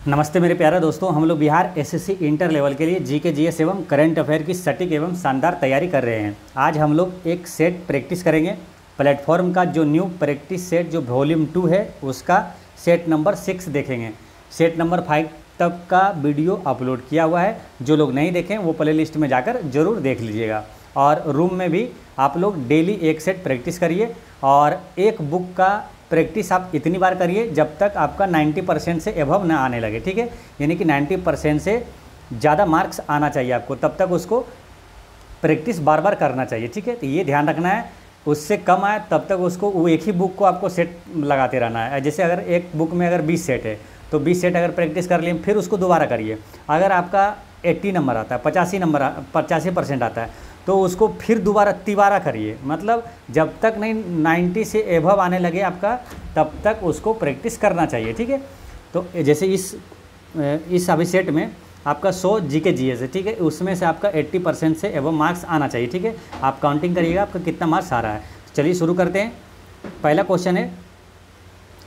नमस्ते मेरे प्यारे दोस्तों, हम लोग बिहार एसएससी इंटर लेवल के लिए जीके जीएस एवं करंट अफेयर की सटीक एवं शानदार तैयारी कर रहे हैं। आज हम लोग एक सेट प्रैक्टिस करेंगे। प्लेटफॉर्म का जो न्यू प्रैक्टिस सेट जो वॉल्यूम 2 है उसका सेट नंबर 6 देखेंगे। सेट नंबर 5 तक का वीडियो अपलोड किया हुआ है, जो लोग नहीं देखें वो प्ले लिस्ट में जाकर ज़रूर देख लीजिएगा। और रूम में भी आप लोग डेली एक सेट प्रैक्टिस करिए और एक बुक का प्रैक्टिस आप इतनी बार करिए जब तक आपका 90% से एभव ना आने लगे, ठीक है। यानी कि 90% से ज़्यादा मार्क्स आना चाहिए आपको, तब तक उसको प्रैक्टिस बार बार करना चाहिए, ठीक है। तो ये ध्यान रखना है, उससे कम आए तब तक उसको वो एक ही बुक को आपको सेट लगाते रहना है। जैसे अगर एक बुक में अगर 20 सेट है तो 20 सेट अगर प्रैक्टिस कर लिए फिर उसको दोबारा करिए। अगर आपका 80 नंबर आता है, 85% आता है तो उसको फिर दोबारा तिबारा करिए। मतलब जब तक नहीं 90 से एभव आने लगे आपका तब तक उसको प्रैक्टिस करना चाहिए, ठीक है। तो जैसे इस अभी सेट में आपका 100 जीके जीएस है, ठीक है। उसमें से आपका 80% से एभव मार्क्स आना चाहिए, ठीक है। आप काउंटिंग करिएगा आपका कितना मार्क्स आ रहा है। चलिए शुरू करते हैं। पहला क्वेश्चन है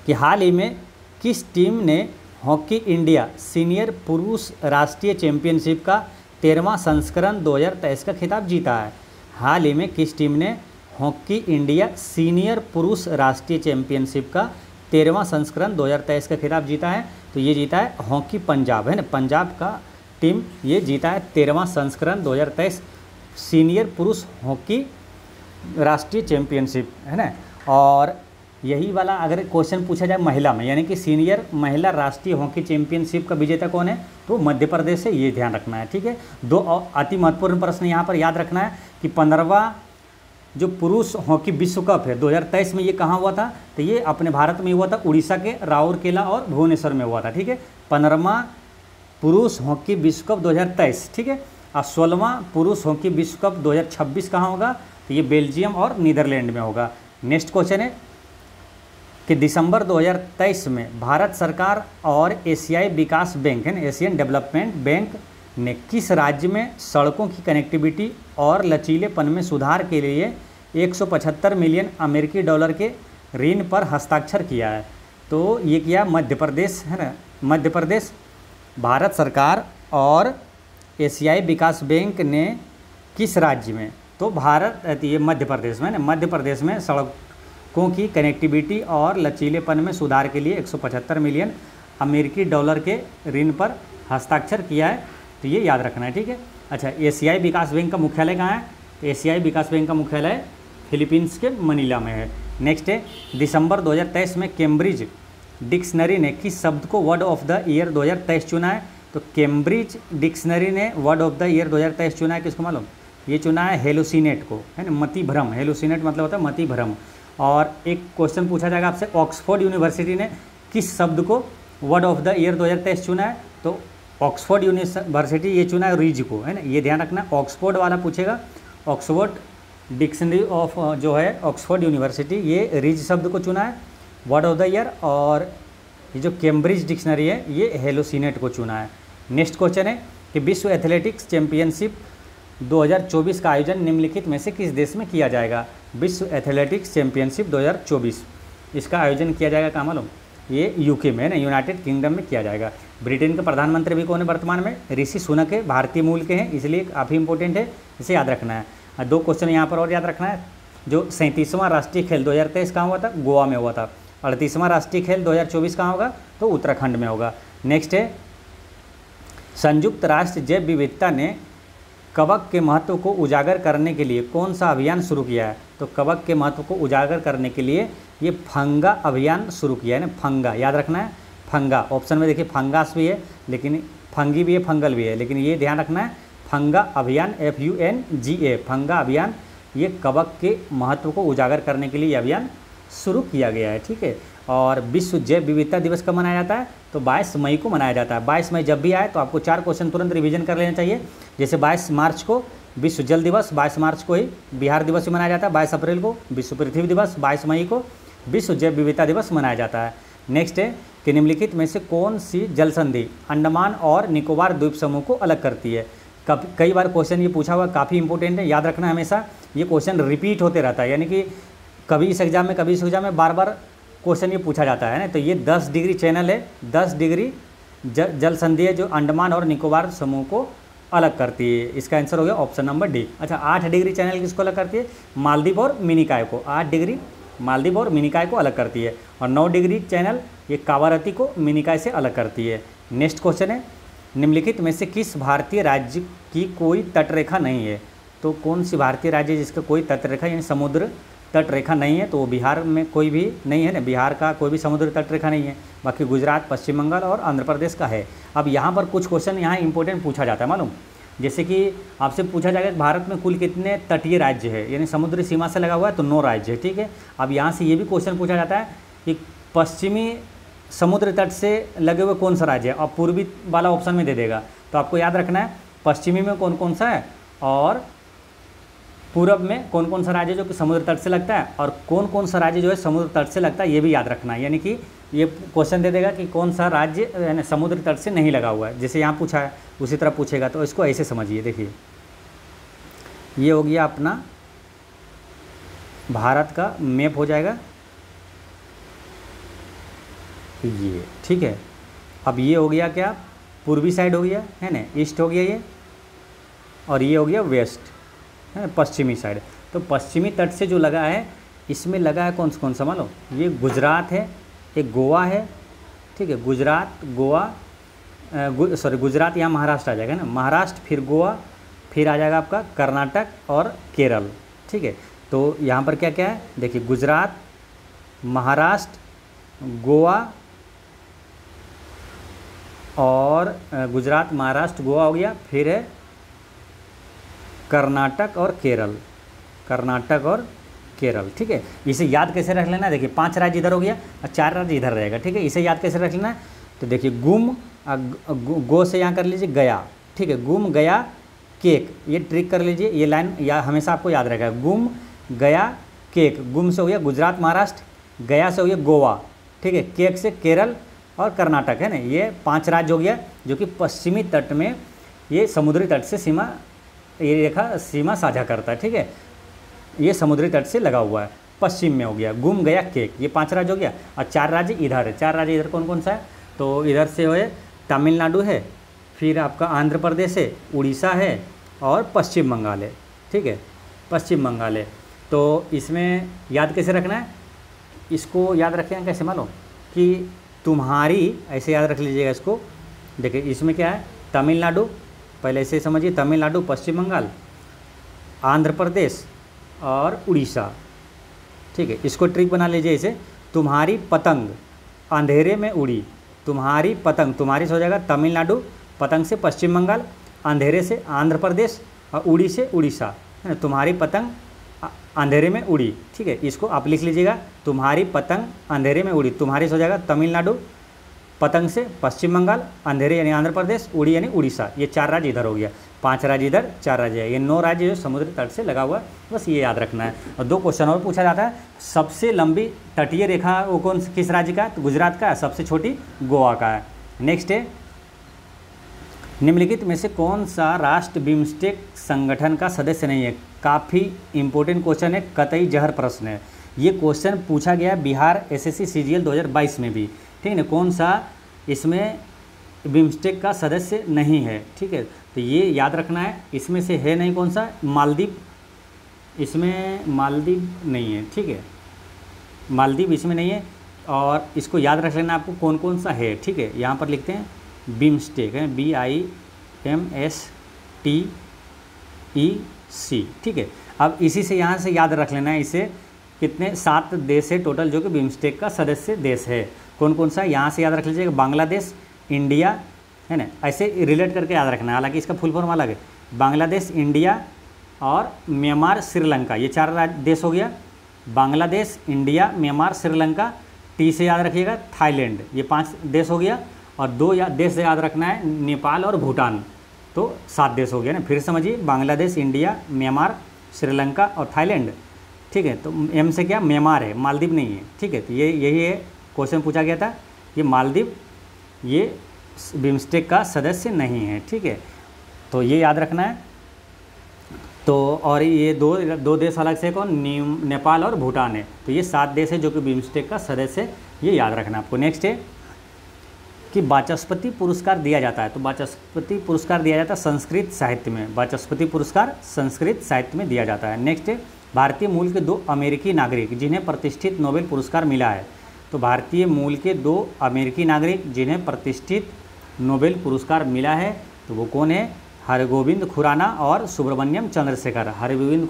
कि हाल ही में किस टीम ने हॉकी इंडिया सीनियर पुरुष राष्ट्रीय चैंपियनशिप का 13वां संस्करण 2023 का खिताब जीता है। हाल ही में किस टीम ने हॉकी इंडिया सीनियर पुरुष राष्ट्रीय चैंपियनशिप का 13वां संस्करण 2023 का खिताब जीता है? तो ये जीता है हॉकी पंजाब, है ना। पंजाब का टीम ये जीता है 13वां संस्करण 2023 सीनियर पुरुष हॉकी राष्ट्रीय चैंपियनशिप, है ना। और यही वाला अगर क्वेश्चन पूछा जाए महिला में, यानी कि सीनियर महिला राष्ट्रीय हॉकी चैंपियनशिप का विजेता कौन है, तो मध्य प्रदेश से, ये ध्यान रखना है, ठीक है। दो अति महत्वपूर्ण प्रश्न यहाँ पर याद रखना है कि 15वां जो पुरुष हॉकी विश्व कप है 2023 में ये कहाँ हुआ था, तो ये अपने भारत में हुआ था, उड़ीसा के राउरकेला और भुवनेश्वर में हुआ था, ठीक है। 15वां पुरुष हॉकी विश्व कप 2023, ठीक है। और 16वां पुरुष हॉकी विश्व कप 2026 कहाँ होगा, तो ये बेल्जियम और नीदरलैंड में होगा। नेक्स्ट क्वेश्चन है कि दिसंबर 2023 में भारत सरकार और एशियाई विकास बैंक, है ना, एशियन डेवलपमेंट बैंक ने किस राज्य में सड़कों की कनेक्टिविटी और लचीलेपन में सुधार के लिए 175 मिलियन अमेरिकी डॉलर के ऋण पर हस्ताक्षर किया है? तो ये किया मध्य प्रदेश, है ना। मध्य प्रदेश, भारत सरकार और एशियाई विकास बैंक ने किस राज्य में, तो भारत ये मध्य प्रदेश में, ना, मध्य प्रदेश में सड़कों की कनेक्टिविटी और लचीलेपन में सुधार के लिए 175 मिलियन अमेरिकी डॉलर के ऋण पर हस्ताक्षर किया है। तो ये याद रखना है, ठीक है। अच्छा, एशियाई विकास बैंक का मुख्यालय कहाँ है, तो एशियाई विकास बैंक का मुख्यालय फिलीपींस के मनीला में है। नेक्स्ट है, दिसंबर 2023 में कैम्ब्रिज डिक्शनरी ने किस शब्द को वर्ड ऑफ द ईयर 2023 चुना है? तो कैम्ब्रिज डिक्शनरी ने वर्ड ऑफ द ईयर 2023 चुना है, किसको मालूम? ये चुना है हेलुसिनेट को, है ना, मति भ्रम। हेलुसिनेट मतलब होता है मति भ्रम। और एक क्वेश्चन पूछा जाएगा आपसे, ऑक्सफोर्ड यूनिवर्सिटी ने किस शब्द को वर्ड ऑफ द ईयर 2023 चुना है? तो ऑक्सफोर्ड यूनिवर्सिटी ये चुना है रिज को, है ना, ये ध्यान रखना। ऑक्सफोर्ड वाला पूछेगा, ऑक्सफोर्ड डिक्शनरी ऑफ जो है ऑक्सफोर्ड यूनिवर्सिटी ये रिज शब्द को चुना है वर्ड ऑफ द ईयर, और ये जो कैम्ब्रिज डिक्शनरी है ये हेलुसिनेट को चुना है। नेक्स्ट क्वेश्चन है कि विश्व एथलेटिक्स चैंपियनशिप 2024 का आयोजन निम्नलिखित में से किस देश में किया जाएगा? विश्व एथलेटिक्स चैंपियनशिप 2024 इसका आयोजन किया जाएगा कहाँ मालूम? ये यूके में, ना, यूनाइटेड किंगडम में किया जाएगा। ब्रिटेन के प्रधानमंत्री भी कौन है वर्तमान में? ऋषि सुनक है, भारतीय मूल के हैं, इसलिए काफ़ी इंपॉर्टेंट है, इसे याद रखना है। दो क्वेश्चन यहाँ पर और याद रखना है। जो 37वां राष्ट्रीय खेल 2023 कहाँ हुआ था? गोवा में हुआ था। 38वां राष्ट्रीय खेल 2024 कहाँ होगा? तो उत्तराखंड में होगा। नेक्स्ट है, संयुक्त राष्ट्र जैव विविधता ने कवक के महत्व को उजागर करने के लिए कौन सा अभियान शुरू किया है? तो कवक के महत्व को उजागर करने के लिए ये फंगा अभियान शुरू किया है ना। फंगा याद रखना है, फंगा। ऑप्शन में देखिए फंगास भी है, लेकिन फंगी भी है, फंगल भी है, लेकिन ये ध्यान रखना है फंगा अभियान, FUNGA, फंगा अभियान। ये कवक के महत्व को उजागर करने के लिए अभियान शुरू किया गया है, ठीक है। और विश्व जैव विविधता दिवस कब मनाया जाता है? तो 22 मई को मनाया जाता है। 22 मई जब भी आए तो आपको 4 क्वेश्चन तुरंत रिवीजन कर लेना चाहिए। जैसे 22 मार्च को विश्व जल दिवस, 22 मार्च को ही बिहार दिवस भी मनाया जाता है, 22 अप्रैल को विश्व पृथ्वी दिवस, 22 मई को विश्व जैव विविधता दिवस मनाया जाता है। नेक्स्ट है कि निम्नलिखित में से कौन सी जल संधि अंडमान और निकोबार द्वीप समूह को अलग करती है? कई बार क्वेश्चन ये पूछा हुआ, काफ़ी इंपॉर्टेंट है, याद रखना हमेशा। ये क्वेश्चन रिपीट होते रहता है, यानी कि कभी इस एग्जाम में बार बार क्वेश्चन ये पूछा जाता है ना। तो ये 10 डिग्री चैनल है, 10 डिग्री जल संधि है जो अंडमान और निकोबार समूह को अलग करती है। इसका आंसर हो गया ऑप्शन नंबर डी। अच्छा, 8 डिग्री चैनल किसको अलग करती है? मालदीव और मिनिकॉय को। 8 डिग्री मालदीव और मिनिकॉय को अलग करती है। और 9 डिग्री चैनल ये कावारती को मिनिकॉय से अलग करती है। नेक्स्ट क्वेश्चन है, निम्नलिखित में से किस भारतीय राज्य की कोई तटरेखा नहीं है? तो कौन सी भारतीय राज्य जिसका कोई तटरेखा यानी समुद्र तटरेखा नहीं है? तो बिहार में कोई भी नहीं है ना, बिहार का कोई भी समुद्र तटरेखा नहीं है। बाकी गुजरात, पश्चिम बंगाल और आंध्र प्रदेश का है। अब यहाँ पर कुछ क्वेश्चन यहाँ इंपॉर्टेंट पूछा जाता है मालूम, जैसे कि आपसे पूछा जाएगा कि भारत में कुल कितने तटीय राज्य है, यानी समुद्री सीमा से लगा हुआ है तो 9 राज्य है, ठीक है। अब यहाँ से ये भी क्वेश्चन पूछा जाता है कि पश्चिमी समुद्र तट से लगे हुए कौन सा राज्य है, और पूर्वी वाला ऑप्शन में दे देगा। तो आपको याद रखना है पश्चिमी में कौन कौन सा है और पूरब में कौन कौन सा राज्य जो कि समुद्र तट से लगता है, और कौन कौन सा राज्य जो है समुद्र तट से लगता है, ये भी याद रखना है। यानी कि ये क्वेश्चन दे देगा कि कौन सा राज्य यानी समुद्र तट से नहीं लगा हुआ है, जैसे यहाँ पूछा है उसी तरह पूछेगा। तो इसको ऐसे समझिए, देखिए ये हो गया अपना भारत का मैप हो जाएगा ये, ठीक है। अब ये हो गया क्या, पूर्वी साइड हो गया है ना, ईस्ट हो गया ये, और ये हो गया वेस्ट है ना, पश्चिमी साइड। तो पश्चिमी तट से जो लगा है इसमें लगा है कौन सा मानो, ये गुजरात है, एक गोवा है, ठीक है। गुजरात, गोवा, गुजरात यहाँ महाराष्ट्र आ जाएगा ना, महाराष्ट्र फिर गोवा, फिर आ जाएगा आपका कर्नाटक और केरल, ठीक है। तो यहाँ पर क्या क्या है देखिए, गुजरात, महाराष्ट्र, गोवा और गुजरात, महाराष्ट्र, गोवा हो गया, फिर है कर्नाटक और केरल, कर्नाटक और केरल, ठीक है। इसे याद कैसे रख लेना, देखिए 5 राज्य इधर हो गया और 4 राज्य इधर रहेगा, ठीक है। इसे याद कैसे रख लेना, तो देखिए गुम, गो से यहाँ कर लीजिए गया, ठीक है। गुम, गया, केक, ये ट्रिक कर लीजिए, ये लाइन या हमेशा आपको याद रहेगा। गुम, गया, केक। गुम से हो गया गुजरात, महाराष्ट्र, गया से हो गया गोवा, ठीक है। केक से केरल और कर्नाटक है ना, ये 5 राज्य हो गया जो कि पश्चिमी तट में ये समुद्री तट से सीमा, ये रेखा सीमा साझा करता है, ठीक है। ये समुद्री तट से लगा हुआ है, पश्चिम में हो गया गुम, गया, केक, ये 5 राज्य हो गया। और 4 राज्य इधर है, 4 राज्य इधर कौन कौन सा है, तो इधर से है तमिलनाडु है, फिर आपका आंध्र प्रदेश है, उड़ीसा है और पश्चिम बंगाल है, ठीक है, पश्चिम बंगाल है। तो इसमें याद कैसे रखना है, इसको याद रखें कैसे मानो कि तुम्हारी, ऐसे याद रख लीजिएगा इसको। देखिए इसमें क्या है, तमिलनाडु, पहले ऐसे समझिए, तमिलनाडु, पश्चिम बंगाल, आंध्र प्रदेश और उड़ीसा, ठीक है। इसको ट्रिक बना लीजिए इसे, तुम्हारी पतंग अंधेरे में उड़ी, तुम्हारी पतंग, तुम्हारी से हो जाएगा तमिलनाडु, पतंग से पश्चिम बंगाल, अंधेरे से आंध्र प्रदेश और उड़ी से उड़ीसा, है ना। तुम्हारी पतंग अंधेरे में उड़ी, ठीक है। इसको आप लिख लीजिएगा, तुम्हारी पतंग अंधेरे में उड़ी, तुम्हारी से हो जाएगा तमिलनाडु, पतंग से पश्चिम बंगाल, अंधेरे यानी आंध्र प्रदेश, उड़ी यानी उड़ीसा। ये 4 राज्य इधर हो गया, 5 राज्य इधर, 4 राज्य है, ये 9 राज्य जो समुद्री तट से लगा हुआ है, बस ये याद रखना है। और 2 क्वेश्चन और पूछा जाता है, सबसे लंबी तटीय रेखा वो कौन किस राज्य का है, तो गुजरात का है, सबसे छोटी गोवा का है। नेक्स्ट है, निम्नलिखित में से कौन सा राष्ट्र बिम्स्टेक संगठन का सदस्य नहीं है। काफ़ी इंपॉर्टेंट क्वेश्चन है, कतई जहर प्रश्न है। ये क्वेश्चन पूछा गया बिहार एसएससी सीजीएल 2022 में भी, ठीक है ना। कौन सा इसमें बिम्स्टेक का सदस्य नहीं है, ठीक है। तो ये याद रखना है, इसमें से है नहीं कौन सा, मालदीव, इसमें मालदीव नहीं है, ठीक है, मालदीव इसमें नहीं है। और इसको याद रख लेना आपको कौन कौन सा है, ठीक है। यहाँ पर लिखते हैं बिम्स्टेक है, BIMSTEC, ठीक है। अब इसी से यहाँ से याद रख लेना है, इसे कितने 7 देश है टोटल जो कि बिम्स्टेक का सदस्य देश है। कौन कौन सा, यहाँ से याद रख लीजिएगा, बांग्लादेश, इंडिया, है ना, ऐसे रिलेट करके याद रखना है, हालांकि इसका फुल फॉर्म अलग है। बांग्लादेश, इंडिया और म्यांमार, श्रीलंका, ये 4 देश हो गया। Bangladesh, India, Myanmar, Sri Lanka. T से याद रखिएगा थाईलैंड, ये 5 देश हो गया। और 2 देश से याद रखना है, नेपाल और भूटान, तो 7 देश हो गया ना। फिर समझिए, बांग्लादेश, इंडिया, म्यांमार, श्रीलंका और थाईलैंड, ठीक है। तो एम से क्या, म्यांमार है, मालदीव नहीं है, ठीक है। तो ये यही है, क्वेश्चन पूछा गया था, ये मालदीव ये बिम्स्टेक का सदस्य नहीं है, ठीक है। तो ये याद रखना है। तो और ये दो देश अलग से कौन, नेपाल और भूटान है। तो ये 7 देश है जो कि बिम्स्टेक का सदस्य है, ये याद रखना आपको। नेक्स्ट है, कि वाचस्पति पुरस्कार दिया जाता है, तो वाचस्पति पुरस्कार दिया जाता है संस्कृत साहित्य में, वाचस्पति पुरस्कार संस्कृत साहित्य में दिया जाता है। नेक्स्ट है भारतीय मूल के 2 अमेरिकी नागरिक जिन्हें प्रतिष्ठित नोबेल पुरस्कार मिला है, तो भारतीय मूल के 2 अमेरिकी नागरिक जिन्हें प्रतिष्ठित नोबेल पुरस्कार मिला है, तो वो कौन है? हरगोविंद खुराना और सुब्रमण्यम चंद्रशेखर। हरगोविंद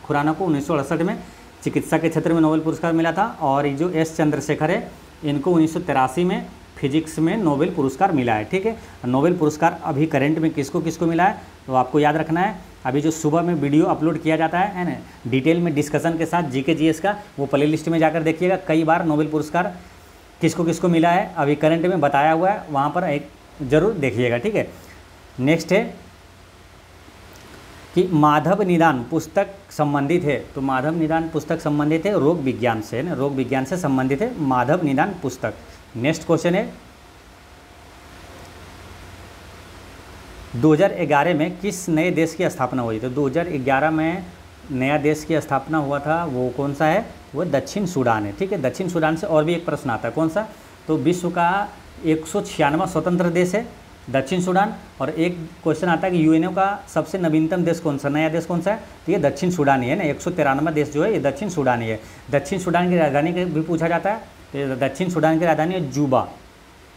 खुराना को 1968 में चिकित्सा के क्षेत्र में नोबेल पुरस्कार मिला था, और जो एस चंद्रशेखर है इनको 1983 में फिजिक्स में नोबेल पुरस्कार मिला है। ठीक है, नोबेल पुरस्कार अभी करंट में किसको किसको मिला है तो आपको याद रखना है। अभी जो सुबह में वीडियो अपलोड किया जाता है ना, डिटेल में डिस्कशन के साथ जीके जीएस का, वो प्ले लिस्ट में जाकर देखिएगा। कई बार नोबेल पुरस्कार किसको किसको मिला है अभी करंट में बताया हुआ है, वहाँ पर एक ज़रूर देखिएगा। ठीक है, नेक्स्ट है कि माधव निदान पुस्तक संबंधित है, तो माधव निदान पुस्तक संबंधित है रोग विज्ञान से, ना, रोग विज्ञान से संबंधित है माधव निदान पुस्तक। नेक्स्ट क्वेश्चन है 2011 में किस नए देश की स्थापना हुई? तो 2011 में नया देश की स्थापना हुआ था, वो कौन सा है? वो दक्षिण सूडान है। ठीक है, दक्षिण सूडान से और भी एक प्रश्न आता है, कौन सा? तो विश्व का 196वां स्वतंत्र देश है दक्षिण सूडान। और एक क्वेश्चन आता है कि यूएनओ का सबसे नवीनतम देश कौन सा, नया देश कौन सा है? तो ये दक्षिण सूडान ही है ना, 193वां देश जो है ये दक्षिण सूडान ही है। दक्षिण सूडान की राजधानी भी पूछा जाता है, तो दक्षिण सूडान की राजधानी है जूबा।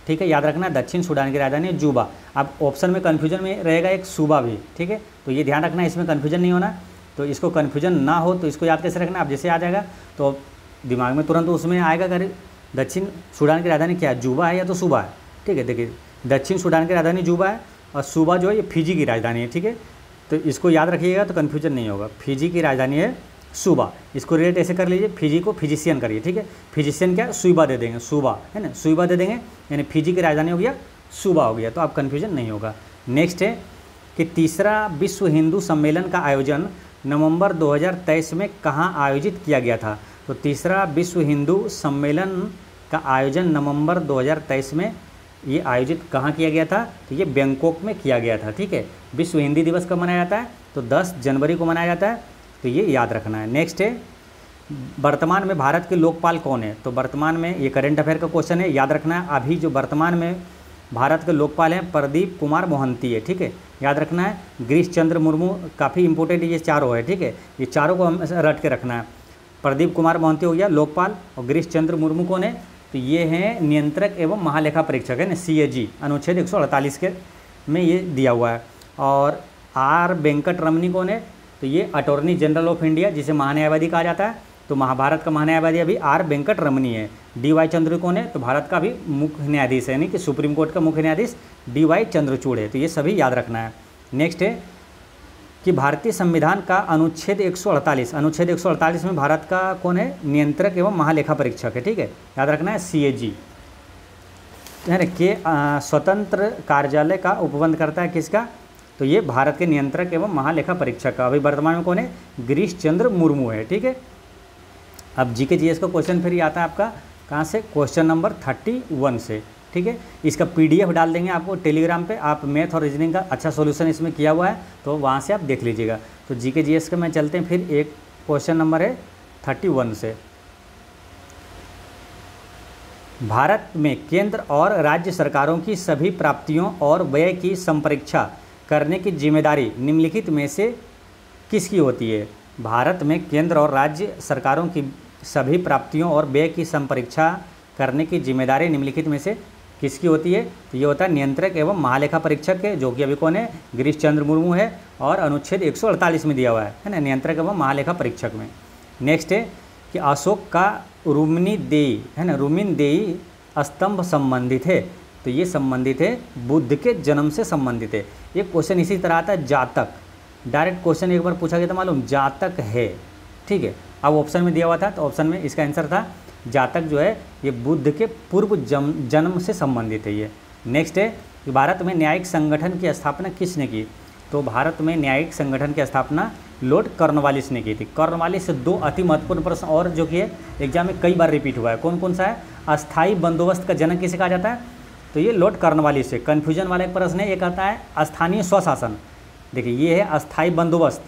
ठीक है, याद रखना दक्षिण सूडान की राजधानी है जूबा। अब ऑप्शन में कन्फ्यूजन में रहेगा एक सूबा भी, ठीक है, तो ये ध्यान रखना, इसमें कन्फ्यूजन नहीं होना। तो इसको कन्फ्यूजन ना हो तो इसको याद कैसे रखना, अब जैसे आ जाएगा तो दिमाग में तुरंत उसमें आएगा अगर दक्षिण सूडान की राजधानी क्या है, जूबा है या तो सूबा है। ठीक है, देखिए दक्षिण सूडान की राजधानी जूबा है और सूबा जो है ये फिजी की राजधानी है। ठीक है, तो इसको याद रखिएगा तो कन्फ्यूजन नहीं होगा। फिजी की राजधानी है सूबा, इसको रिलेट ऐसे कर लीजिए, फिजी को फिजिशियन करिए। ठीक है, फिजिशियन क्या सूबा दे देंगे, सूबा है ना, सूबा दे देंगे, यानी फिजी की राजधानी हो गया सूबा हो गया, तो आप कन्फ्यूजन नहीं होगा। नेक्स्ट है कि तीसरा विश्व हिंदू सम्मेलन का आयोजन नवंबर 2023 में कहाँ आयोजित किया गया था? तो तीसरा विश्व हिंदू सम्मेलन का आयोजन नवंबर 2023 में ये आयोजित कहाँ किया गया था? तो ये बैंकॉक में किया गया था। ठीक है, विश्व हिंदी दिवस कब मनाया जाता है? तो 10 जनवरी को मनाया जाता है, तो ये याद रखना है। नेक्स्ट है वर्तमान में भारत के लोकपाल कौन है? तो वर्तमान में ये करंट अफेयर का क्वेश्चन है, याद रखना है। अभी जो वर्तमान में भारत के लोकपाल हैं प्रदीप कुमार मोहंती है। ठीक है, याद रखना है। गिरीश चंद्र मुर्मू, काफ़ी इंपॉर्टेंट ये चारों है। ठीक है, ये चारों को हम रट के रखना है। प्रदीप कुमार मोहंती हो गया लोकपाल, और गिरीश चंद्र मुर्मू कौन है? तो ये हैं नियंत्रक एवं महालेखा परीक्षक है ना, CAG, अनुच्छेद 148 के में ये दिया हुआ है। और R वेंकट रमनी कौन है? तो ये अटॉर्नी जनरल ऑफ इंडिया, जिसे महान्यायवादी कहा जाता है। तो महाभारत का महान्यायवादी अभी R वेंकट रमनी है। DY चंद्रचूड़ कौन है? तो भारत का भी मुख्य न्यायाधीश है, यानी कि सुप्रीम कोर्ट का मुख्य न्यायाधीश DY चंद्रचूड़ है। तो ये सभी याद रखना है। नेक्स्ट है कि भारतीय संविधान का अनुच्छेद 148 में भारत का कौन है? नियंत्रक एवं महालेखा परीक्षक है। ठीक है, याद रखना है CAG है ना, के स्वतंत्र कार्यालय का उपबंध करता है किसका? तो ये भारत के नियंत्रक एवं महालेखा परीक्षक का अभी वर्तमान में कौन है? गिरीश चंद्र मुर्मू है। ठीक है, अब जीके जीएस का क्वेश्चन फिर आता है आपका कहाँ से? क्वेश्चन नंबर 31 से। ठीक है, इसका PDF डाल देंगे आपको टेलीग्राम पे, आप मैथ और रीजनिंग का अच्छा सॉल्यूशन इसमें किया हुआ है, तो वहाँ से आप देख लीजिएगा। तो जीके जीएस का मैं चलते हैं, फिर एक क्वेश्चन नंबर है 31 से। भारत में केंद्र और राज्य सरकारों की सभी प्राप्तियों और व्यय की संपरीक्षा करने की जिम्मेदारी निम्नलिखित में से किसकी होती है? भारत में केंद्र और राज्य सरकारों की सभी प्राप्तियों और व्यय की संपरीक्षा करने की जिम्मेदारी निम्नलिखित में से किसकी होती है? तो ये होता है नियंत्रक एवं महालेखा परीक्षक है, जो कि अभी कौन है? गिरीश चंद्र मुर्मू है, और अनुच्छेद 148 में दिया हुआ है ना, नियंत्रक एवं महालेखा परीक्षक में। नेक्स्ट है कि अशोक का रुक्मिणीदेयी है ना, रुक्मिणीदेयी स्तंभ संबंधित है, तो ये संबंधित है बुद्ध के जन्म से संबंधित है। एक क्वेश्चन इसी तरह आता है जातक, डायरेक्ट क्वेश्चन एक बार पूछा गया था मालूम, जातक है। ठीक है, अब ऑप्शन में दिया हुआ था, तो ऑप्शन में इसका आंसर था जातक जो है ये बुद्ध के पूर्व जन्म से संबंधित है ये। नेक्स्ट है कि भारत में न्यायिक संगठन की स्थापना किसने की? तो भारत में न्यायिक संगठन की स्थापना लॉर्ड कॉर्नवालिस ने की थी। कॉर्नवालिस से 2 अति महत्वपूर्ण प्रश्न और जो कि है एग्जाम में कई बार रिपीट हुआ है, कौन कौन सा है? अस्थायी बंदोबस्त का जनक किसे कहा जाता है? तो ये लॉर्ड कॉर्नवालिस से। कन्फ्यूजन वाला एक प्रश्न है, एक आता है स्थानीय स्वशासन। देखिए ये है अस्थायी बंदोबस्त,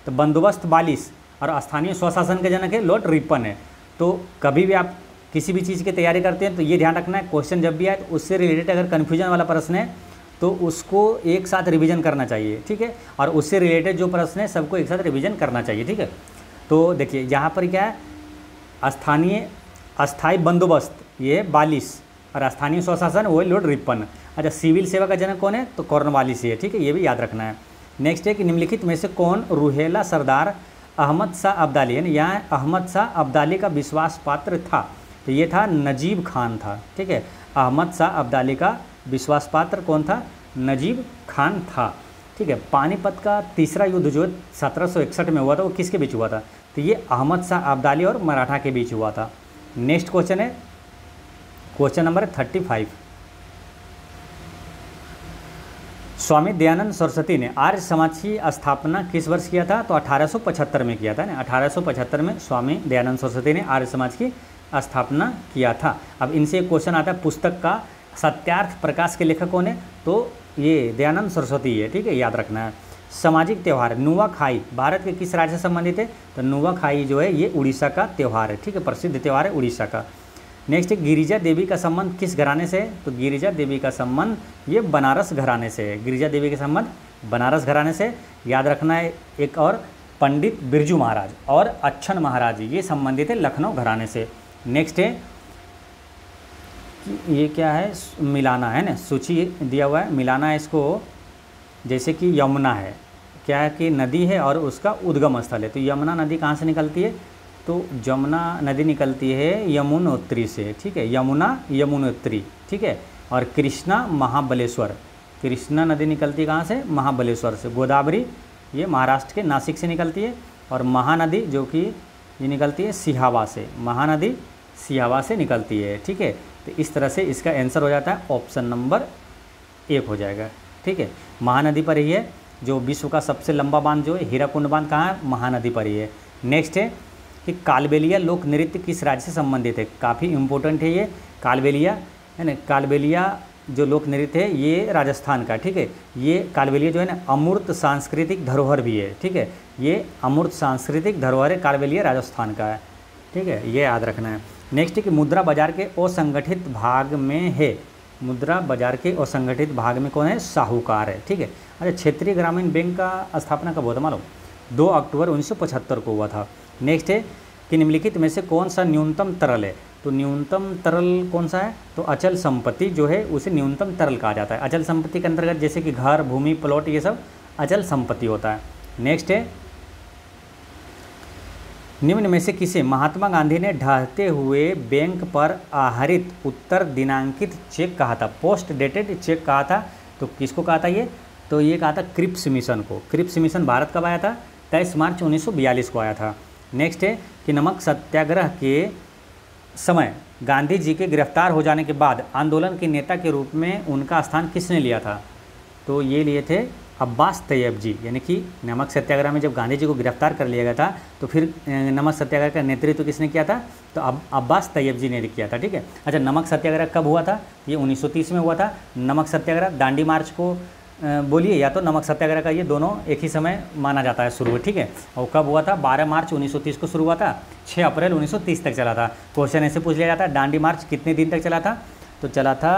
तो बंदोबस्त वालिस, और स्थानीय स्वशासन के जनक है लॉर्ड रिपन है। तो कभी भी आप किसी भी चीज़ की तैयारी करते हैं तो ये ध्यान रखना है, क्वेश्चन जब भी आए तो उससे रिलेटेड अगर कन्फ्यूजन वाला प्रश्न है तो उसको एक साथ रिवीजन करना चाहिए, ठीक है। और उससे रिलेटेड जो प्रश्न है सबको एक साथ रिवीजन करना चाहिए, ठीक है। तो देखिए यहाँ पर क्या है, अस्थाई बंदोबस्त ये है 42 और स्थानीय स्वशासन वो है लॉर्ड रिपन। अच्छा, सिविल सेवा का जनक कौन है, तो कॉर्नवालिस है, ठीक है, ये भी याद रखना है। नेक्स्ट है कि निम्नलिखित में से कौन रूहेला सरदार अहमद शाह अब्दाली है ना, यहाँ अहमद शाह अब्दाली का विश्वास पात्र था, तो ये था नजीब खान था, ठीक है। अहमद शाह अब्दाली का विश्वास पात्र कौन था, नजीब खान था, ठीक है। पानीपत का तीसरा युद्ध जो 1761 में हुआ था वो किसके बीच हुआ था, तो ये अहमद शाह अब्दाली और मराठा के बीच हुआ था। नेक्स्ट क्वेश्चन है क्वेश्चन नंबर 35। स्वामी दयानंद सरस्वती ने आर्य समाज की स्थापना किस वर्ष किया था, तो 1875 में किया था ना, 1875 में स्वामी दयानंद सरस्वती ने आर्य समाज की स्थापना किया था। अब इनसे एक क्वेश्चन आता है, पुस्तक का सत्यार्थ प्रकाश के लेखक कौन है, तो ये दयानंद सरस्वती है, ठीक है, याद रखना है। सामाजिक त्यौहार नुआखाई भारत के किस राज्य से संबंधित है, तो नुआखाई जो है ये उड़ीसा का त्यौहार है, ठीक है, प्रसिद्ध त्यौहार है उड़ीसा का। नेक्स्ट है गिरिजा देवी का संबंध किस घराने से है, तो गिरिजा देवी का संबंध ये बनारस घराने से है, गिरिजा देवी का संबंध बनारस घराने से, याद रखना है। एक और पंडित बिरजू महाराज और अच्छन महाराज ये संबंधित है लखनऊ घराने से। नेक्स्ट है ये क्या है, मिलाना है ना, सूची दिया हुआ है, मिलाना है इसको, जैसे कि यमुना है, क्या है कि नदी है और उसका उद्गम स्थल है, तो यमुना नदी कहाँ से निकलती है, तो यमुना नदी निकलती है यमुनोत्री से, ठीक है, यमुनोत्री, ठीक है। और कृष्णा महाबलेश्वर, कृष्णा नदी निकलती है कहाँ से, महाबलेश्वर से। गोदावरी ये महाराष्ट्र के नासिक से निकलती है, और महानदी जो कि ये निकलती है सिहावा से, महानदी सिहावा से निकलती है, ठीक है। तो इस तरह से इसका आंसर हो जाता है ऑप्शन नंबर 1 हो जाएगा, ठीक है। महानदी पर ही है, जो विश्व का सबसे लंबा बांध जो है हीराकुंड बांध कहाँ है, महानदी पर ही है। नेक्स्ट है कि कालबेलिया लोक नृत्य किस राज्य से संबंधित है, काफ़ी इंपॉर्टेंट है ये कालबेलिया, है ना। कालबेलिया जो लोक नृत्य है ये राजस्थान का, ठीक है। ये कालबेलिया जो है ना अमूर्त सांस्कृतिक धरोहर भी है, ठीक है, ये अमूर्त सांस्कृतिक धरोहर है, कालबेलिया राजस्थान का है, ठीक है, ये याद रखना है। नेक्स्ट है कि मुद्रा बाजार के असंगठित भाग में है, मुद्रा बाजार के असंगठित भाग में कौन है, साहूकार है, ठीक है। अच्छा, क्षेत्रीय ग्रामीण बैंक का स्थापना कब हुआ था मालूम, 2 अक्टूबर 1975 को हुआ था। नेक्स्ट है कि निम्नलिखित में से कौन सा न्यूनतम तरल है, तो न्यूनतम तरल कौन सा है, तो अचल संपत्ति जो है उसे न्यूनतम तरल कहा जाता है। अचल संपत्ति के अंतर्गत जैसे कि घर, भूमि, प्लॉट ये सब अचल संपत्ति होता है। नेक्स्ट है निम्न में से किसे महात्मा गांधी ने ढहते हुए बैंक पर आहरित उत्तर दिनांकित चेक कहा था, पोस्ट डेटेड चेक कहा था, तो किसको कहा था ये, तो ये कहा था क्रिप्स मिशन को। क्रिप्स मिशन भारत कब आया था, 23 मार्च 1942 को आया था। नेक्स्ट है कि नमक सत्याग्रह के समय गांधी जी के गिरफ्तार हो जाने के बाद आंदोलन के नेता के रूप में उनका स्थान किसने लिया था, तो ये लिए थे अब्बास तैयब जी, यानी कि नमक सत्याग्रह में जब गांधी जी को गिरफ्तार कर लिया गया था तो फिर नमक सत्याग्रह का नेतृत्व किसने किया था, तो अब्बास तैयब जी ने किया था, ठीक है। अच्छा, नमक सत्याग्रह कब हुआ था, ये 1930 में हुआ था। नमक सत्याग्रह दांडी मार्च को बोलिए या तो नमक सत्याग्रह का, ये दोनों एक ही समय माना जाता है शुरू, ठीक है। और कब हुआ था, 12 मार्च 1930 को शुरू हुआ था, 6 अप्रैल 1930 तक चला था। क्वेश्चन ऐसे पूछ लिया जाता है, दांडी मार्च कितने दिन तक चला था, तो चला था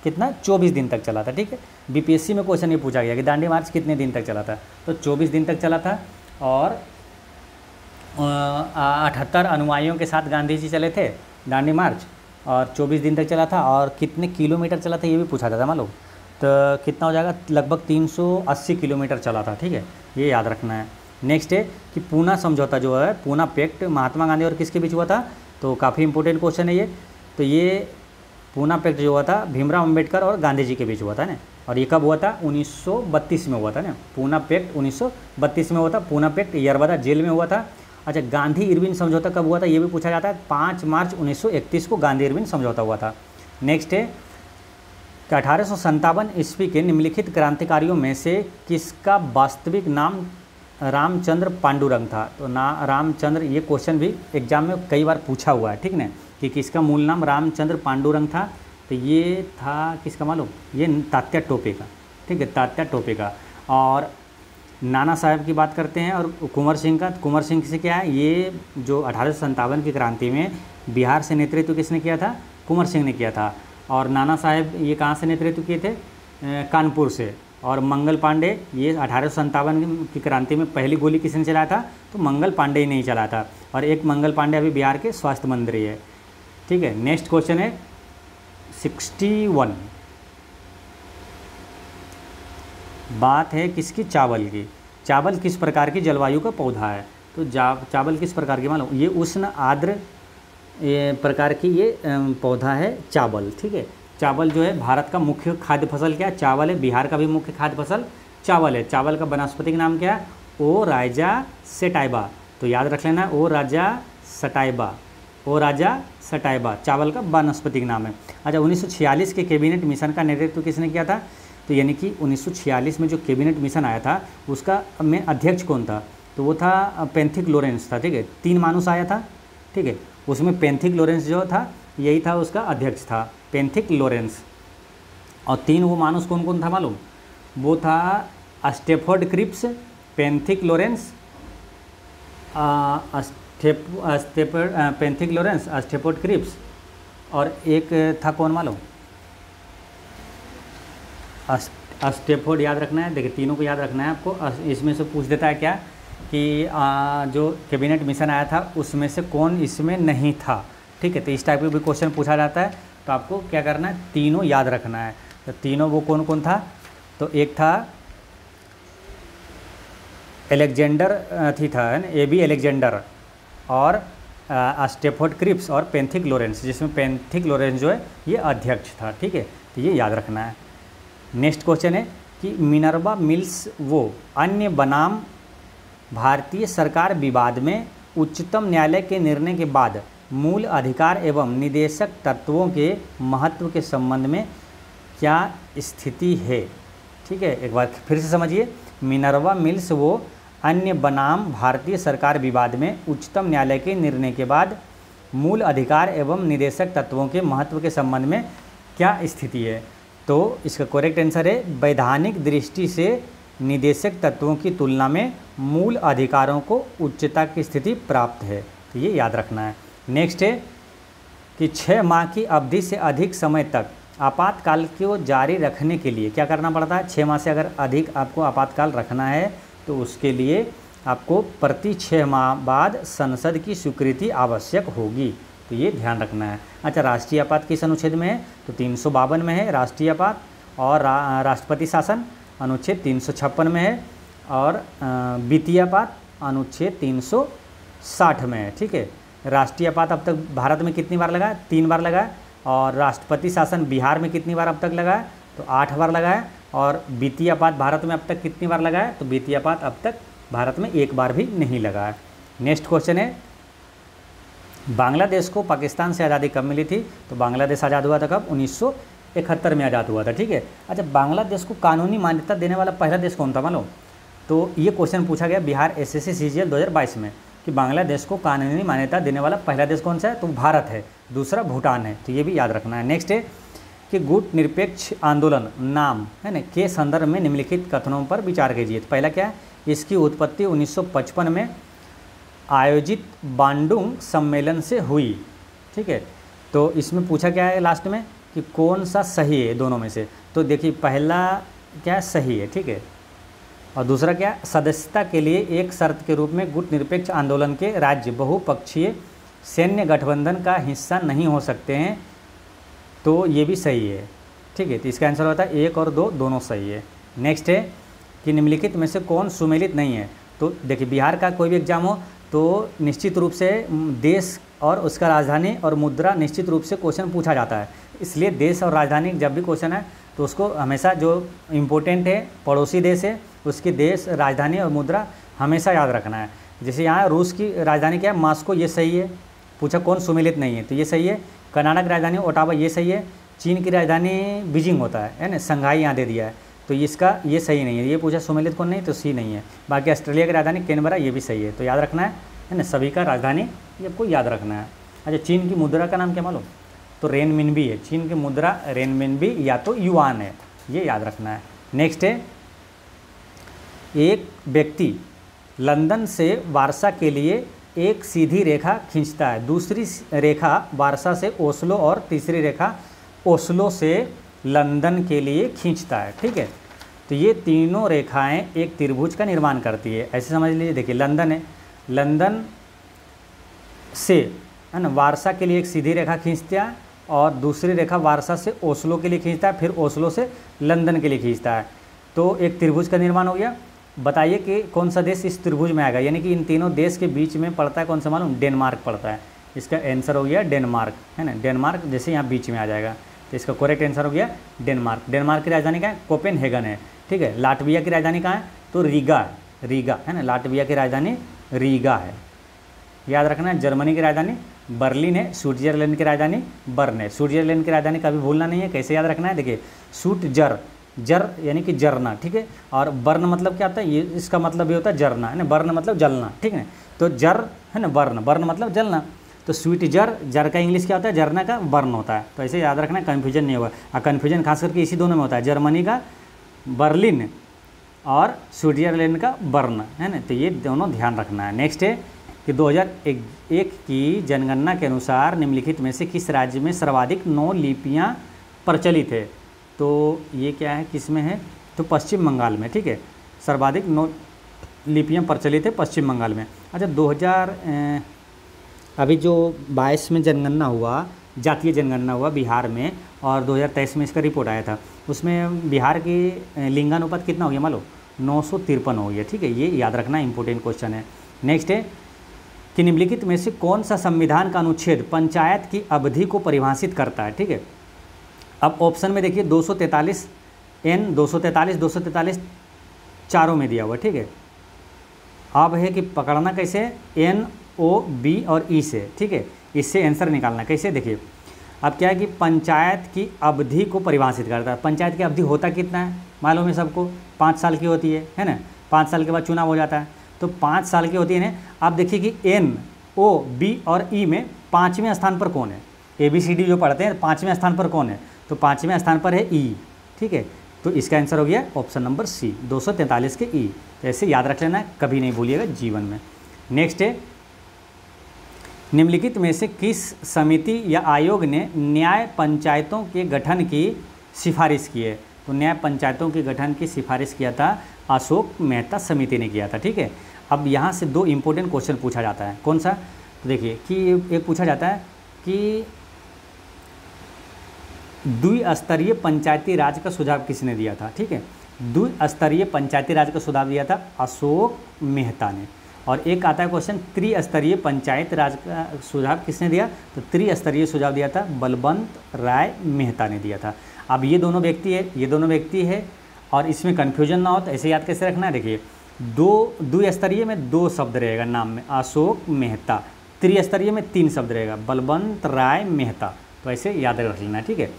कितना, 24 दिन तक चला था, ठीक है। बीपीएससी में क्वेश्चन ये पूछा गया कि दांडी मार्च कितने दिन तक चला था, तो 24 दिन तक चला था। और 78 अनुयायियों के साथ गांधी जी चले थे दांडी मार्च, और 24 दिन तक चला था। और कितने किलोमीटर चला था ये भी पूछा जाता है मालूम, तो कितना हो जाएगा, लगभग 380 किलोमीटर चला था, ठीक है, ये याद रखना है। नेक्स्ट है कि पूना समझौता जो है, पूना पैक्ट महात्मा गांधी और किसके बीच हुआ था, तो काफ़ी इंपॉर्टेंट क्वेश्चन है ये। तो ये पूना पैक्ट जो हुआ था भीमराव अंबेडकर और गांधी जी के बीच हुआ था ना, और ये कब हुआ था, 1932 में हुआ था ना, पूना पैक्ट 1932 में हुआ था। पूना पैक्ट यरबदा जेल में हुआ था। अच्छा, गांधी इरविन समझौता कब हुआ था, ये भी पूछा जाता है, 5 मार्च 1931 को गांधी इरविन समझौता हुआ था। नेक्स्ट है कि 1857 ईस्वी के निम्नलिखित क्रांतिकारियों में से किसका वास्तविक नाम रामचंद्र पांडुरंग था, तो ना रामचंद्र, ये क्वेश्चन भी एग्जाम में कई बार पूछा हुआ है, ठीक ना, कि किसका मूल नाम रामचंद्र पांडुरंग था, तो ये था किसका मालूम, ये तात्या टोपे का, ठीक है, तात्या टोपे का। और नाना साहब की बात करते हैं और कुंवर सिंह का, कुंवर सिंह से क्या है, ये जो 1857 की क्रांति में बिहार से नेतृत्व किसने किया था? कुंवर सिंह ने किया था। और नाना साहेब ये कहाँ से नेतृत्व किए थे? कानपुर से। और मंगल पांडे ये 1857 की क्रांति में पहली गोली किसने चलाया था? तो मंगल पांडे ही नहीं चलाया था। और एक मंगल पांडे अभी बिहार के स्वास्थ्य मंत्री है। ठीक है, नेक्स्ट क्वेश्चन है 61। बात है किसकी? चावल की। चावल किस प्रकार की जलवायु का पौधा है? तो चावल किस प्रकार की? मालूम? ये उष्ण आर्द्र प्रकार की ये पौधा है चावल। ठीक है, चावल जो है भारत का मुख्य खाद्य फसल क्या है? चावल है। बिहार का भी मुख्य खाद्य फसल चावल है। चावल का वनस्पतिक नाम क्या है? ओराइजा सेटाइबा। तो याद रख लेना, ओराइजा सटाइबा, ओराइजा सटाइबा चावल का वनस्पतिक नाम है। अच्छा, 1946 के कैबिनेट मिशन का नेतृत्व किसने किया था? तो यानी कि 1946 में जो कैबिनेट मिशन आया था उसका में अध्यक्ष कौन था? तो वो था पेंथिक लॉरेंस था। ठीक है, 3 मानुस आया था। ठीक है, उसमें पेंथिक लॉरेंस जो था यही था उसका अध्यक्ष था, पेंथिक लॉरेंस। और 3 वो मानुस कौन कौन था मालूम? वो था Stafford Cripps, Pethick Lawrence, Pethick Lawrence, Stafford Cripps, और एक था कौन मालूम? स्टेफर्ड। याद रखना है, देखिए तीनों को याद रखना है आपको। इसमें से पूछ देता है क्या कि जो कैबिनेट मिशन आया था उसमें से कौन इसमें नहीं था। ठीक है, तो इस टाइप का भी क्वेश्चन पूछा जाता है, तो आपको क्या करना है? तीनों याद रखना है। तो तीनों वो कौन कौन था? तो एक था एलेक्जेंडर थी था AB एलेक्जेंडर, और स्टेफर्ड क्रिप्स और पेंथिक लॉरेंस, जिसमें पेंथिक लॉरेंस जो है ये अध्यक्ष था। ठीक है, तो ये याद रखना है। नेक्स्ट क्वेश्चन है कि मिनर्वा मिल्स वो अन्य बनाम भारतीय सरकार विवाद में उच्चतम न्यायालय के निर्णय के बाद मूल अधिकार एवं निदेशक तत्वों के महत्व के संबंध में क्या स्थिति है? ठीक है, एक बार फिर से समझिए। मिनर्वा मिल्स वो अन्य बनाम भारतीय सरकार विवाद में उच्चतम न्यायालय के निर्णय के बाद मूल अधिकार एवं निदेशक तत्वों के महत्व के संबंध में क्या स्थिति है? तो इसका करेक्ट आंसर है वैधानिक दृष्टि से निदेशक तत्वों की तुलना में मूल अधिकारों को उच्चता की स्थिति प्राप्त है। तो ये याद रखना है। नेक्स्ट है कि 6 माह की अवधि से अधिक समय तक आपातकाल को जारी रखने के लिए क्या करना पड़ता है? 6 माह से अगर अधिक आपको आपातकाल रखना है तो उसके लिए आपको प्रति 6 माह बाद संसद की स्वीकृति आवश्यक होगी। तो ये ध्यान रखना है। अच्छा, राष्ट्रीय आपात किस अनुच्छेद में है? तो 352 में है राष्ट्रीय आपात। और राष्ट्रपति शासन अनुच्छेद 356 में है। और वित्तीय आपात अनुच्छेद 360 में है। ठीक है, राष्ट्रीय आपात अब तक भारत में कितनी बार लगा है? 3 बार लगा है। और राष्ट्रपति शासन बिहार में कितनी बार अब तक लगा है? तो 8 बार लगा है। और वित्तीय आपात भारत में अब तक कितनी बार लगा है? तो वित्तीय आपात अब तक भारत में 1 बार भी नहीं लगा है। नेक्स्ट क्वेश्चन है बांग्लादेश को पाकिस्तान से आज़ादी कब मिली थी? तो बांग्लादेश आज़ाद हुआ था कब? 1971 में आज़ाद हुआ था। ठीक है, अच्छा, बांग्लादेश को कानूनी मान्यता देने वाला पहला देश कौन था मालूम? तो ये क्वेश्चन पूछा गया बिहार SSC CGL 2022 में कि बांग्लादेश को कानूनी मान्यता देने वाला पहला देश कौन सा है? तो भारत है। दूसरा भूटान है। तो ये भी याद रखना है। नेक्स्ट है कि गुट निरपेक्ष आंदोलन नाम है ना के संदर्भ में निम्नलिखित कथनों पर विचार कीजिए। तो पहला क्या है? इसकी उत्पत्ति 1955 में आयोजित बांडुंग सम्मेलन से हुई। ठीक है, तो इसमें पूछा क्या है लास्ट में कि कौन सा सही है दोनों में से? तो देखिए पहला क्या सही है। ठीक है, और दूसरा क्या? सदस्यता के लिए एक शर्त के रूप में गुट निरपेक्ष आंदोलन के राज्य बहुपक्षीय सैन्य गठबंधन का हिस्सा नहीं हो सकते हैं। तो ये भी सही है। ठीक है, तो इसका आंसर होता है 1 और 2 दोनों सही है। नेक्स्ट है कि निम्नलिखित में से कौन सुमेलित नहीं है? तो देखिए बिहार का कोई भी एग्जाम हो तो निश्चित रूप से देश और उसका राजधानी और मुद्रा निश्चित रूप से क्वेश्चन पूछा जाता है। इसलिए देश और राजधानी जब भी क्वेश्चन है तो उसको हमेशा जो इम्पोर्टेंट है पड़ोसी देश है उसकी देश राजधानी और मुद्रा हमेशा याद रखना है। जैसे यहाँ रूस की राजधानी क्या है? मॉस्को, ये सही है। पूछा कौन सुमेलित नहीं है? तो ये सही है। कनाडा की राजधानी ओटावा, ये सही है। चीन की राजधानी बीजिंग होता है ना, संघाई यहाँ दे दिया है, तो इसका ये सही नहीं है। ये पूछा सुमेलित कौन नहीं, तो सी नहीं है। बाकी ऑस्ट्रेलिया की राजधानी कैनबरा, ये भी सही है। तो याद रखना है ना, सभी का राजधानी ये आपको याद रखना है। अच्छा, चीन की मुद्रा का नाम क्या मालूम? तो रेनमिनबी है। चीन की मुद्रा रेनमिनबी या तो युआन है, ये याद रखना है। नेक्स्ट है एक व्यक्ति लंदन से वारसा के लिए एक सीधी रेखा खींचता है, दूसरी रेखा वारसा से ओस्लो और तीसरी रेखा ओस्लो से लंदन के लिए खींचता है। ठीक है, तो ये तीनों रेखाएं एक त्रिभुज का निर्माण करती है। ऐसे समझ लीजिए, देखिए लंदन है, लंदन से है ना वारसा के लिए एक सीधी रेखा खींचता है और दूसरी रेखा वारसा से ओस्लो के लिए खींचता है, फिर ओस्लो से लंदन के लिए खींचता है, तो एक त्रिभुज का निर्माण हो गया। बताइए कि कौन सा देश इस त्रिभुज में आएगा, यानी कि इन तीनों देश के बीच में पड़ता है कौन सा मालूम, डेनमार्क पड़ता है। इसका आंसर हो गया डेनमार्क, है ना, डेनमार्क जैसे यहाँ बीच में आ जाएगा, तो इसका करेक्ट आंसर हो गया डेनमार्क। डेनमार्क की राजधानी क्या है, कोपेनहेगन है। ठीक है, लाटविया की राजधानी कहाँ है, तो रीगा, रीगा है ना, लाटविया की राजधानी रीगा है। याद रखना है, जर्मनी की राजधानी बर्लिन है, स्विट्जरलैंड की राजधानी बर्न है। स्विट्जरलैंड की राजधानी कभी भूलना नहीं है, कैसे याद रखना है, देखिए सूट जर, जर यानी कि जरना, ठीक है, और बर्न मतलब क्या होता है, ये इसका मतलब ये होता है जरना, है ना, बर्न मतलब जलना, ठीक है, तो जर है ना, बर्न, बर्न मतलब जलना, तो स्वीट जर, जर का इंग्लिश क्या होता है, जरना का बर्न होता है। तो ऐसे याद रखना, कन्फ्यूजन नहीं होगा, और कन्फ्यूजन खास करके इसी दोनों में होता है, जर्मनी का बर्लिन और स्विट्जरलैंड का बर्न, है ना, तो ये दोनों ध्यान रखना है। नेक्स्ट है कि 2001 की जनगणना के अनुसार निम्नलिखित में से किस राज्य में सर्वाधिक 9 लिपियाँ प्रचलित है, तो ये क्या है, किस में है, तो पश्चिम बंगाल में। ठीक है, सर्वाधिक 9 लिपियाँ प्रचलित है पश्चिम बंगाल में। अच्छा, 2000 अभी जो 22 में जनगणना हुआ, जातीय जनगणना हुआ बिहार में, और 2023 में इसका रिपोर्ट आया था, उसमें बिहार की लिंगानुपात कितना हो गया मालूम, 953 हो गया। ठीक है, ये याद रखना इंपॉर्टेंट क्वेश्चन है। नेक्स्ट है कि निम्नलिखित में से कौन सा संविधान का अनुच्छेद पंचायत की अवधि को परिभाषित करता है। ठीक है, अब ऑप्शन में देखिए 243 N, 243 चारों में दिया हुआ। ठीक है, अब है कि पकड़ना कैसे, N, O, B और E से। ठीक है, इससे आंसर निकालना कैसे, देखिए अब क्या है कि पंचायत की अवधि को परिभाषित करता है। पंचायत की अवधि होता कितना है मालूम है सबको, 5 साल की होती है ना, 5 साल के बाद चुनाव हो जाता है, तो 5 साल की होती है ना। आप देखिए कि N, O, B और E में 5वें स्थान पर कौन है, ABCD जो पढ़ते हैं 5वें स्थान पर कौन है, तो 5वें स्थान पर है E। ठीक है, तो इसका आंसर हो गया ऑप्शन नंबर C, 243 के E। तो ऐसे याद रख लेना, कभी नहीं भूलिएगा जीवन में। नेक्स्ट है, निम्नलिखित में से किस समिति या आयोग ने न्याय पंचायतों के गठन की सिफारिश की है, तो न्याय पंचायतों के गठन की सिफारिश किया था अशोक मेहता समिति ने किया था। ठीक है, अब यहाँ से 2 इम्पोर्टेंट क्वेश्चन पूछा जाता है, कौन सा, तो देखिए कि एक पूछा जाता है कि द्विस्तरीय पंचायती राज का सुझाव किसने दिया था। ठीक है, द्विस्तरीय पंचायती राज का सुझाव दिया था अशोक मेहता ने। और एक आता है क्वेश्चन, त्रिस्तरीय पंचायत राज का सुझाव किसने दिया, तो त्रिस्तरीय सुझाव दिया था बलवंत राय मेहता ने दिया था। अब ये दोनों व्यक्ति है, और इसमें कन्फ्यूजन ना हो तो ऐसे याद कैसे रखना है, देखिए द्विस्तरीय में 2 शब्द रहेगा नाम में, अशोक मेहता, त्रिस्तरीय में 3 शब्द रहेगा, बलवंत राय मेहता, तो ऐसे याद रख लेना। ठीक है,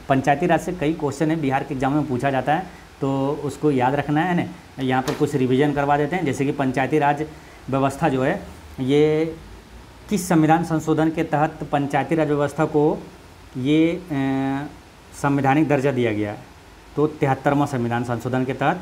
पंचायती राज से कई क्वेश्चन है बिहार के एग्जाम में पूछा जाता है, तो उसको याद रखना है ना। यहाँ पर कुछ रिवीजन करवा देते हैं, जैसे कि पंचायती राज व्यवस्था जो है ये किस संविधान संशोधन के तहत पंचायती राज व्यवस्था को ये संवैधानिक दर्जा दिया गया है, तो 73वां संविधान संशोधन के तहत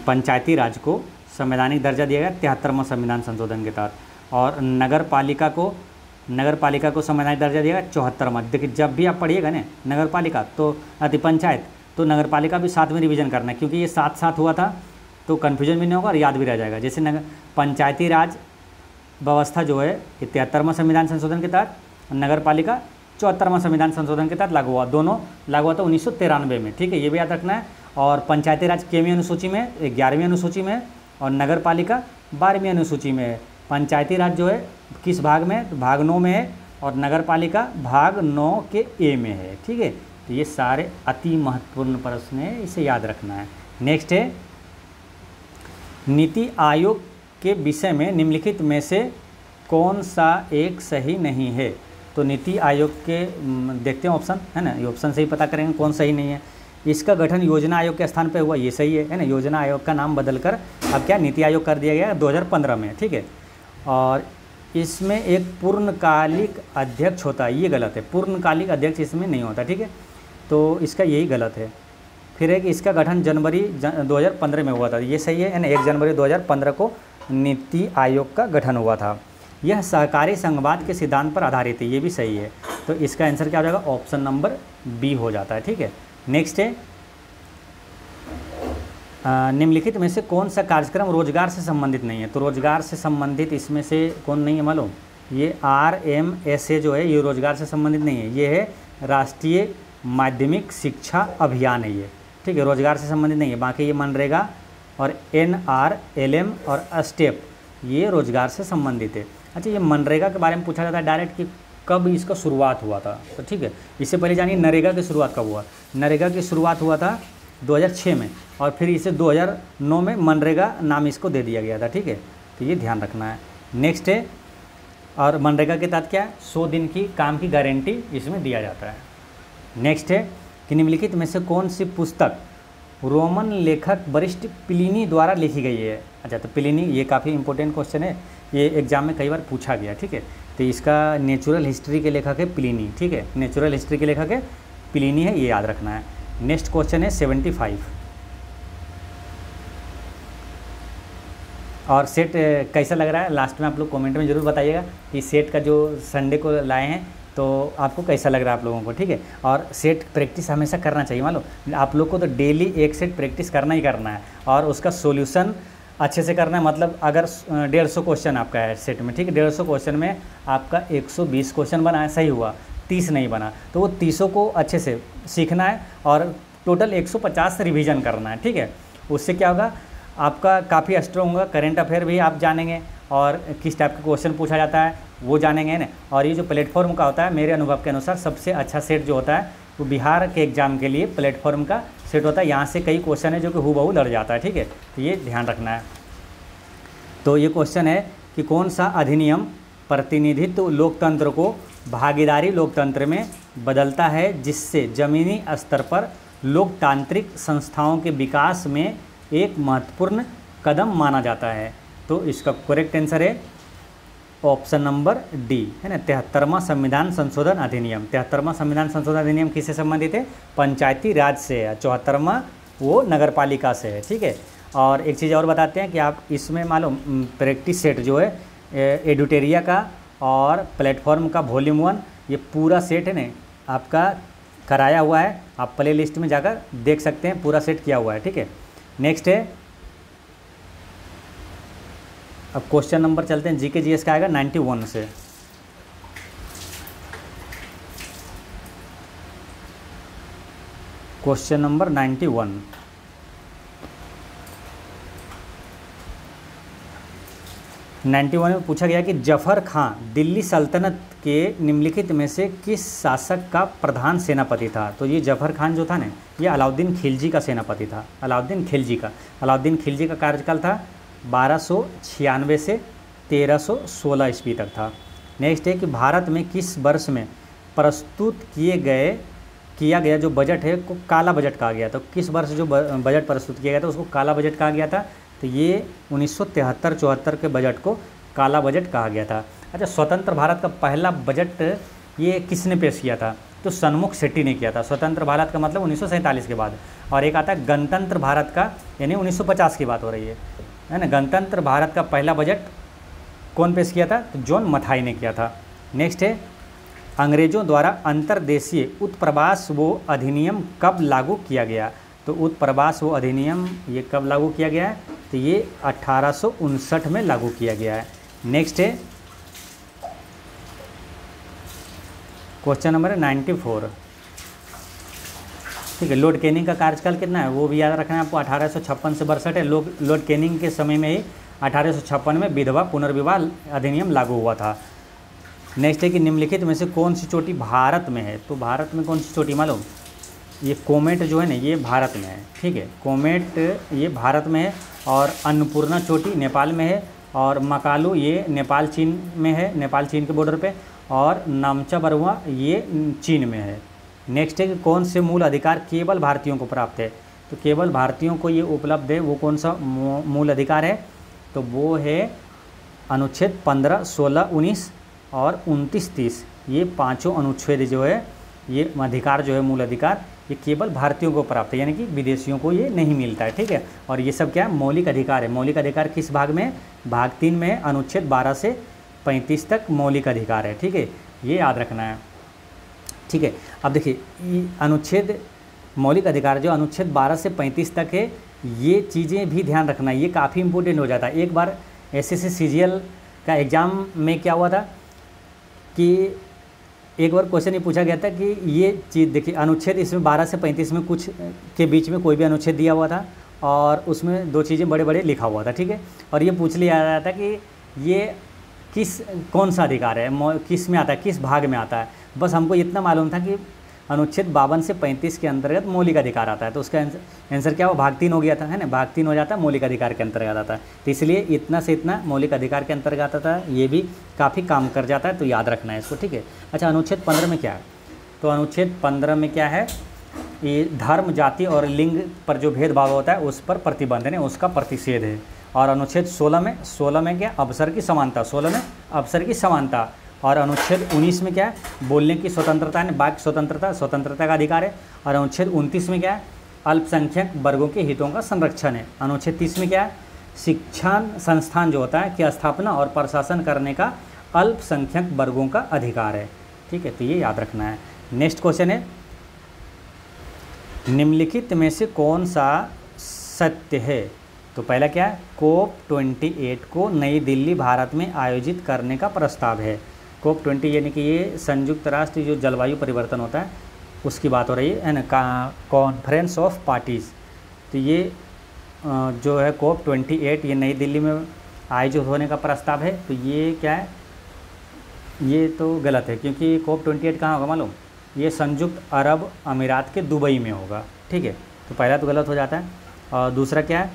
पंचायती राज को संवैधानिक दर्जा दिया गया 73वां संविधान संशोधन के तहत। और नगर पालिका को संवैधानिक दर्जा दिया गया 74वां। देखिए जब भी आप पढ़िएगा ना नगर पालिका तो अति पंचायत, तो नगर पालिका भी साथ में रिवीजन करना है, क्योंकि ये साथ साथ हुआ था, तो कन्फ्यूजन भी नहीं होगा और याद भी रह जाएगा। जैसे पंचायती राज व्यवस्था जो है 73वां संविधान संशोधन के तहत, नगर पालिका 74वां संविधान संशोधन के तहत लागू हुआ, दोनों लागू हुआ था 1993 में। ठीक है, ये भी याद रखना है। और पंचायती राज केवीं अनुसूची में, 11वीं अनुसूची में, और नगर पालिका 12वीं अनुसूची में है। पंचायती राज जो है किस भाग में, तो भाग 9 में है, और नगर पालिका भाग 9 के A में है। ठीक है, तो ये सारे अति महत्वपूर्ण प्रश्न है, इसे याद रखना है। नेक्स्ट है, नीति आयोग के विषय में निम्नलिखित में से कौन सा एक सही नहीं है, तो नीति आयोग के देखते हैं ऑप्शन, है ना, ये ऑप्शन से ही पता करेंगे कौन सही नहीं है। इसका गठन योजना आयोग के स्थान पे हुआ, ये सही है ना, योजना आयोग का नाम बदलकर अब क्या नीति आयोग कर दिया गया 2015 में। ठीक है, और इसमें एक पूर्णकालिक अध्यक्ष होता है, ये गलत है, पूर्णकालिक अध्यक्ष इसमें नहीं होता। ठीक है, तो इसका यही गलत है। फिर है कि इसका गठन जनवरी 2015 में हुआ था, ये सही है ना, 1 जनवरी 2015 को नीति आयोग का गठन हुआ था। यह सहकारी संघवाद के सिद्धांत पर आधारित है, ये भी सही है। तो इसका आंसर क्या हो जाएगा, ऑप्शन नंबर बी हो जाता है। ठीक है, नेक्स्ट है निम्नलिखित में से कौन सा कार्यक्रम रोजगार से संबंधित नहीं है। तो रोजगार से संबंधित इसमें से कौन नहीं है मालूम, ये RMSA जो है ये रोजगार से संबंधित नहीं है, ये है राष्ट्रीय माध्यमिक शिक्षा अभियान है ये। ठीक है, रोजगार से संबंधित नहीं है। बाकी ये मनरेगा और NRLM और स्टेप ये रोजगार से संबंधित है। अच्छा, ये मनरेगा के बारे में पूछा जाता है डायरेक्ट कि कब इसका शुरुआत हुआ था। तो ठीक है, इससे पहले जानिए नरेगा की शुरुआत कब हुआ। नरेगा की शुरुआत हुआ था 2006 में और फिर इसे 2009 में मनरेगा नाम इसको दे दिया गया था। ठीक है, तो ये ध्यान रखना है। नेक्स्ट है, और मनरेगा के तहत क्या है, 100 दिन की काम की गारंटी इसमें दिया जाता है। नेक्स्ट है कि निम्नलिखित में से कौन सी पुस्तक रोमन लेखक वरिष्ठ प्लिनी द्वारा लिखी गई है। अच्छा, तो प्लिनी ये काफ़ी इंपॉर्टेंट क्वेश्चन है, ये एग्जाम में कई बार पूछा गया। ठीक है, तो इसका नेचुरल हिस्ट्री के लेखक है प्लिनी। ठीक है, नेचुरल हिस्ट्री के लेखक है प्लिनी है, ये याद रखना है। नेक्स्ट क्वेश्चन है 75 और सेट कैसा लग रहा है लास्ट में आप लोग कमेंट में ज़रूर बताइएगा कि सेट का जो संडे को लाए हैं तो आपको कैसा लग रहा है आप लोगों को। ठीक है, और सेट प्रैक्टिस हमेशा करना चाहिए। मान लो आप लोग को तो डेली एक सेट प्रैक्टिस करना ही करना है और उसका सॉल्यूशन अच्छे से करना है। मतलब अगर 150 क्वेश्चन आपका है सेट में, ठीक है, 150 क्वेश्चन में आपका 120 क्वेश्चन बना है, सही हुआ, 30 नहीं बना, तो वो 30 को अच्छे से सीखना है और टोटल 150 रिवीजन करना है। ठीक है, उससे क्या होगा, आपका काफ़ी स्ट्रॉन्ग होगा। करेंट अफेयर भी आप जानेंगे और किस टाइप का क्वेश्चन पूछा जाता है वो जानेंगे ना। और ये जो प्लेटफॉर्म का होता है, मेरे अनुभव के अनुसार सबसे अच्छा सेट जो होता है वो बिहार के एग्ज़ाम के लिए प्लेटफॉर्म का सेट होता है। यहाँ से कई क्वेश्चन है जो कि हूबहू लड़ जाता है। ठीक है, तो ये ध्यान रखना है। तो ये क्वेश्चन है कि कौन सा अधिनियम प्रतिनिधित्व लोकतंत्र को भागीदारी लोकतंत्र में बदलता है, जिससे ज़मीनी स्तर पर लोकतांत्रिक संस्थाओं के विकास में एक महत्वपूर्ण कदम माना जाता है। तो इसका करेक्ट आंसर है ऑप्शन नंबर डी, है ना, 73वां संविधान संशोधन अधिनियम। 73वां संविधान संशोधन अधिनियम किससे संबंधित है, पंचायती राज से है। 74वां वो नगरपालिका से है। ठीक है, और एक चीज़ और बताते हैं कि आप इसमें मालूम प्रैक्टिस सेट जो है एडुटेरिया का और प्लेटफॉर्म का वॉल्यूम 1 ये पूरा सेट है ना आपका कराया हुआ है। आप प्ले लिस्ट में जाकर देख सकते हैं, पूरा सेट किया हुआ है। ठीक है, नेक्स्ट है, अब क्वेश्चन नंबर चलते हैं जीके जीएस का आएगा 91 से। क्वेश्चन नंबर 91 में पूछा गया कि जफर खां दिल्ली सल्तनत के निम्नलिखित में से किस शासक का प्रधान सेनापति था। तो ये जफर खान जो था ना, ये अलाउद्दीन खिलजी का सेनापति था। अलाउद्दीन खिलजी का कार्यकाल था 1296 से 1316 ईस्वी तक था। नेक्स्ट है कि भारत में किस वर्ष में प्रस्तुत किया गया जो बजट है को काला बजट कहा गया। तो किस वर्ष जो बजट प्रस्तुत किया गया था उसको काला बजट कहा गया था। तो ये 1973-74 के बजट को काला बजट कहा गया था। अच्छा, स्वतंत्र भारत का पहला बजट ये किसने पेश किया था। तो सन्मुख शेट्टी ने किया था। स्वतंत्र भारत का मतलब 1947 के बाद। और एक आता है गणतंत्र भारत का, यानी 1950 की बात हो रही है ना। गणतंत्र भारत का पहला बजट कौन पेश किया था, तो जॉन मथाई ने किया था। नेक्स्ट है, अंग्रेजों द्वारा अंतर्देशीय उत्प्रवास वो अधिनियम कब लागू किया गया। तो उत्प्रवास वो अधिनियम ये कब लागू किया गया है, तो ये 1859 में लागू किया गया है। नेक्स्ट है क्वेश्चन नंबर 94। ठीक है, लॉर्ड कैनिंग का कार्यकाल कितना है वो भी याद रखना है आपको। 1856 से 62 है। लॉर्ड कैनिंग के समय में ही 1856 में विधवा पुनर्विवाह अधिनियम लागू हुआ था। नेक्स्ट है कि निम्नलिखित में से कौन सी चोटी भारत में है। तो भारत में कौन सी चोटी मालूम, ये कोमेट जो है ना ये भारत में है। ठीक है, कोमेट ये भारत में है और अन्नपूर्णा चोटी नेपाल में है और मकालू ये नेपाल चीन में है, नेपाल चीन के बॉर्डर पे, और नामचा बरुआ ये चीन में है। नेक्स्ट है कि कौन से मूल अधिकार केवल भारतीयों को प्राप्त है। तो केवल भारतीयों को ये उपलब्ध है, वो कौन सा मूल अधिकार है, तो वो है अनुच्छेद 15, 16, 19 और 29, 30। ये पाँचों अनुच्छेद जो है ये अधिकार जो है मूल अधिकार ये केवल भारतीयों को प्राप्त है, यानी कि विदेशियों को ये नहीं मिलता है, ठीक है। और ये सब क्या है, मौलिक अधिकार है। मौलिक अधिकार किस भाग में, भाग 3 में अनुच्छेद 12 से 35 तक मौलिक अधिकार है, ठीक है, ये याद रखना है, ठीक है। अब देखिए अनुच्छेद मौलिक अधिकार जो अनुच्छेद 12 से 35 तक है, ये चीज़ें भी ध्यान रखना, ये काफ़ी इंपॉर्टेंट हो जाता है। एक बार एसएससी सीजीएल का एग्ज़ाम में क्या हुआ था कि एक बार क्वेश्चन ये पूछा गया था कि ये चीज़ देखिए, अनुच्छेद इसमें 12 से 35 में कुछ के बीच में कोई भी अनुच्छेद दिया हुआ था और उसमें 2 चीज़ें बड़े बड़े लिखा हुआ था, ठीक है। और ये पूछ लिया जा रहा था कि ये कौन सा अधिकार है, किस में आता है, किस भाग में आता है। बस हमको इतना मालूम था कि अनुच्छेद 52 से 35 के अंतर्गत मौलिक अधिकार आता है, तो उसका आंसर क्या हुआ, भाग 3 हो गया था, है ना। भाग 3 हो जाता है, मौलिक अधिकार के अंतर्गत आता है, तो इसलिए इतना से इतना मौलिक अधिकार के अंतर्गत आता है, ये भी काफ़ी काम कर जाता है, तो याद रखना है इसको, ठीक है। अच्छा, अनुच्छेद 15 में क्या है, तो अनुच्छेद 15 में क्या है, ये धर्म, जाति और लिंग पर जो भेदभाव होता है उस पर प्रतिबंध है, उसका प्रतिषेध है। और अनुच्छेद 16 में क्या, अवसर की समानता, 16 में अवसर की समानता। और अनुच्छेद 19 में क्या है, बोलने की स्वतंत्रता है, वाक्य स्वतंत्रता का अधिकार है। और अनुच्छेद 29 में क्या है, अल्पसंख्यक वर्गों के हितों का संरक्षण है। अनुच्छेद 30 में क्या है, शिक्षण संस्थान जो होता है की स्थापना और प्रशासन करने का अल्पसंख्यक वर्गों का अधिकार है, ठीक है, तो ये याद रखना है। नेक्स्ट क्वेश्चन है, निम्नलिखित में से कौन सा सत्य है, तो पहला क्या है, COP28 को नई दिल्ली भारत में आयोजित करने का प्रस्ताव है। COP20 यानी कि ये संयुक्त राष्ट्र जो जलवायु परिवर्तन होता है उसकी बात हो रही है ना, कॉन्फ्रेंस ऑफ पार्टीज़। तो ये जो है COP28 ये नई दिल्ली में आयोजित होने का प्रस्ताव है, तो ये क्या है, ये तो गलत है, क्योंकि COP28 कहाँ होगा मालूम, ये संयुक्त अरब अमीरात के दुबई में होगा, ठीक है, तो पहला तो गलत हो जाता है। और दूसरा क्या है,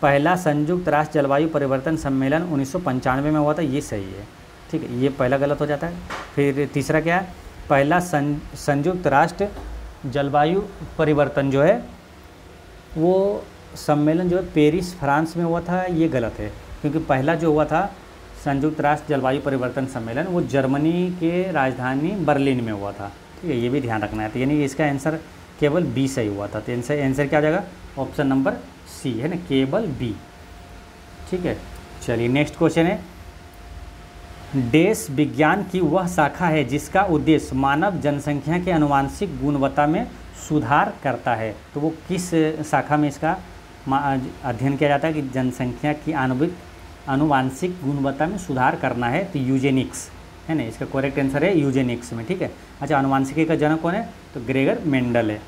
पहला संयुक्त राष्ट्र जलवायु परिवर्तन सम्मेलन 1995 में हुआ था, ये सही है, ठीक है, ये पहला गलत हो जाता है। फिर तीसरा क्या है, पहला संयुक्त राष्ट्र जलवायु परिवर्तन जो है वो सम्मेलन जो है पेरिस फ्रांस में हुआ था, ये गलत है, क्योंकि पहला जो हुआ था संयुक्त राष्ट्र जलवायु परिवर्तन सम्मेलन वो जर्मनी के राजधानी बर्लिन में हुआ था, ठीक है, ये भी ध्यान रखना है। तो यानी इसका आंसर केवल बी सही हुआ था, तो आंसर क्या हो जाएगा, ऑप्शन नंबर सी है ना, केवल बी, ठीक है। चलिए नेक्स्ट क्वेश्चन है, देश विज्ञान की वह शाखा है जिसका उद्देश्य मानव जनसंख्या के आनुवंशिक गुणवत्ता में सुधार करता है, तो वो किस शाखा में इसका अध्ययन किया जाता है कि जनसंख्या की आनुवंशिक गुणवत्ता में सुधार करना है, तो यूजेनिक्स है ना, इसका करेक्ट आंसर है यूजेनिक्स में, ठीक है। अच्छा, आनुवंशिकी का जनक कौन है, तो ग्रेगर मेंडल है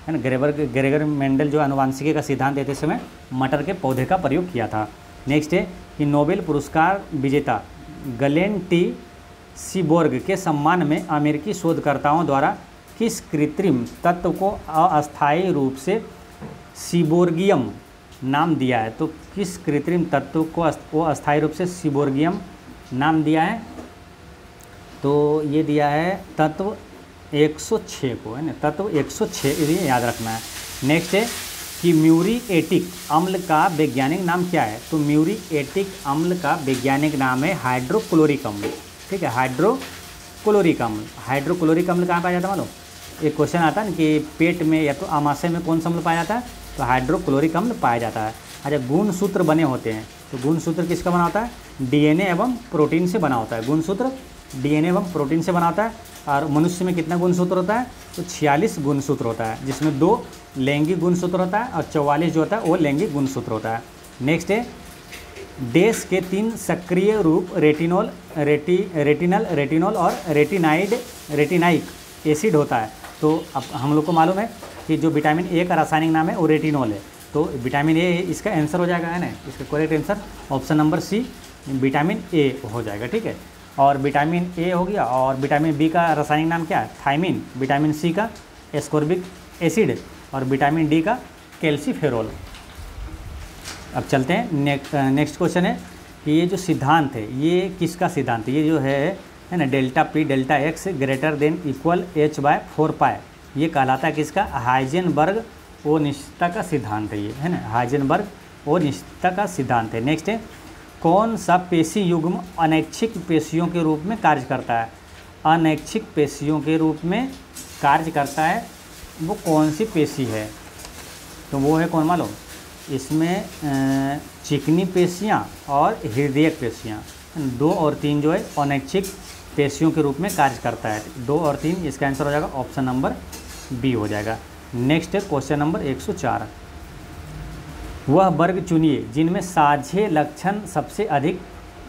ना। ग्रेगर मेंडल जो आनुवंशिकी का सिद्धांत देते समय मटर के पौधे का प्रयोग किया था। नेक्स्ट है कि नोबेल पुरस्कार विजेता गलेन टी सीबोर्ग के सम्मान में अमेरिकी शोधकर्ताओं द्वारा किस कृत्रिम तत्व को अस्थायी रूप से सीबोर्गियम नाम दिया है, तो किस कृत्रिम तत्व को अस्थायी रूप से सीबोर्गियम नाम दिया है, तो ये दिया है तत्व 106 को, है ना, तत्व 106, ये याद रखना है। नेक्स्ट है कि म्यूरिएटिक अम्ल का वैज्ञानिक नाम क्या है, तो म्यूरिएटिक अम्ल का वैज्ञानिक नाम है हाइड्रोक्लोरिक अम्ल, ठीक है, हाइड्रोक्लोरिक अम्ल। हाइड्रोक्लोरिक अम्ल कहाँ पाया जाता है मालूम, एक क्वेश्चन आता है ना कि पेट में या तो आमाशय में कौन सा अम्ल पाया जाता है, तो हाइड्रोक्लोरिक अम्ल पाया जाता है। अच्छा, गुणसूत्र बने होते हैं, तो गुणसूत्र किसका बना होता है, डीएनए एवं प्रोटीन से बना होता है, गुणसूत्र डीएनए एवं प्रोटीन से बना होता है। और मनुष्य में कितना गुणसूत्र होता है, तो 46 गुणसूत्र होता है, जिसमें 2 लैंगिक गुणसूत्र होता है और 44 जो होता है वो लैंगिक गुणसूत्र होता है। नेक्स्ट है डैश के 3 सक्रिय रूप रेटिनॉल, रेटिनल और रेटिनाइक एसिड होता है। तो अब हम लोग को मालूम है कि जो विटामिन ए का रासायनिक नाम है वो रेटिनॉल है, तो विटामिन ए इसका आंसर हो जाएगा, है ना, इसका correct answer option number C vitamin A हो जाएगा, ठीक है। और विटामिन ए हो गया, और विटामिन बी का रासायनिक नाम क्या है, थायमिन, विटामिन सी का एस्कॉर्बिक एसिड और विटामिन डी का कैल्सीफेरोल। अब चलते हैं नेक्स्ट क्वेश्चन है कि ये जो सिद्धांत है ये किसका सिद्धांत है, ये जो है ना, delta P delta x greater than equal h/4π, ये कहलाता है किसका, हाइजेनबर्ग अनिश्चितता का सिद्धांत है, ये है ना, हाइजेनबर्ग अनिश्चितता का सिद्धांत है। नेक्स्ट है कौन सा पेशी युग्म अनैच्छिक पेशियों के रूप में कार्य करता है, अनैच्छिक पेशियों के रूप में कार्य करता है, वो कौन सी पेशी है, तो वो है कौन मालूम, इसमें चिकनी पेशियाँ और हृदयक पेशियाँ, 2 और 3 जो है अनैच्छिक पेशियों के रूप में कार्य करता है। 2 और 3 इसका आंसर हो जाएगा ऑप्शन नंबर बी हो जाएगा। नेक्स्ट है क्वेश्चन नंबर 104। वह वर्ग चुनिए जिनमें साझे लक्षण सबसे अधिक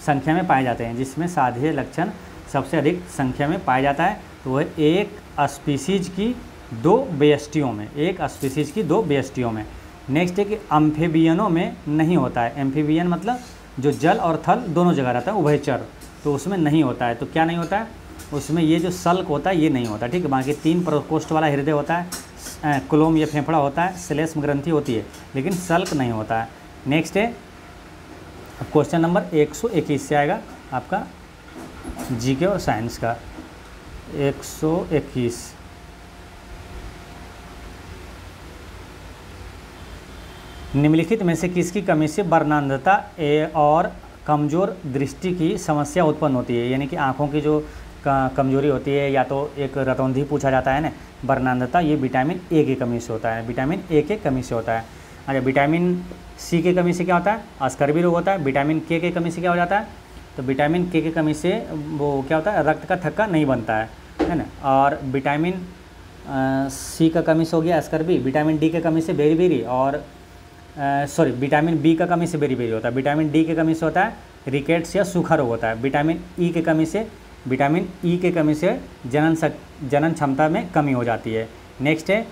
संख्या में पाए जाते हैं। जिसमें साझे लक्षण सबसे अधिक संख्या में पाया जाता है तो वह एक स्पीसीज की 2 बेस्टियों में, एक स्पीसीज की 2 बेस्टियों में। नेक्स्ट है कि एम्फीबियनों में नहीं होता है। एम्फीबियन मतलब जो जल और थल दोनों जगह रहता है, उभयचर, तो उसमें नहीं होता है। तो क्या नहीं होता है उसमें, ये जो सल्क होता है ये नहीं होता, ठीक है। बाकी 3 प्रकोष्ठ वाला हृदय होता है, क्लोम या फेफड़ा होता है, श्लेष्म ग्रंथि होती है, लेकिन सल्क नहीं होता है। नेक्स्ट है क्वेश्चन नंबर 121 से आएगा आपका जीके और साइंस का। 121 निम्नलिखित में से किसकी कमी से वर्णांधता और कमज़ोर दृष्टि की समस्या उत्पन्न होती है। यानी कि आँखों की जो कमजोरी होती है, या तो एक रतौंधी पूछा जाता है ना, वर्णांधता, ये विटामिन ए की कमी से होता है, विटामिन ए के कमी से होता है। अच्छा, विटामिन सी की कमी से क्या होता है, स्कर्वी रोग होता है। विटामिन के की कमी से क्या हो जाता है, तो विटामिन के की कमी से वो क्या होता है, रक्त का थक्का नहीं बनता है ना। और विटामिन सी का कमी से हो गया स्कर्वी। विटामिन डी के कमी से बेरी, और विटामिन बी का कमी से बेरी होता है। विटामिन डी के कमी से होता है रिकेट्स या सूखा रोग होता है। विटामिन ई के कमी से जनन क्षमता में कमी हो जाती है। नेक्स्ट है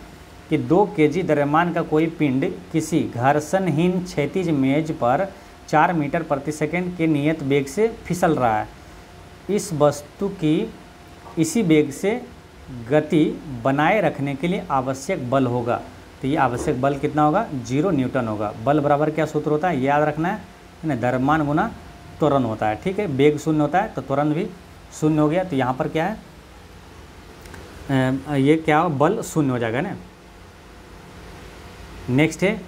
कि 2 kg द्रव्यमान का कोई पिंड किसी घर्षणहीन क्षैतिज मेज पर 4 मीटर प्रति सेकंड के नियत वेग से फिसल रहा है। इस वस्तु की इसी वेग से गति बनाए रखने के लिए आवश्यक बल होगा। तो ये आवश्यक बल कितना होगा, 0 न्यूटन होगा। बल बराबर क्या सूत्र होता है, याद रखना है ना, द्रव्यमान गुना त्वरण होता है, ठीक है। वेग 0 होता है तो त्वरण भी 0 हो गया। तो यहाँ पर क्या है, ये क्या बल 0 हो जाएगा ना। नेक्स्ट है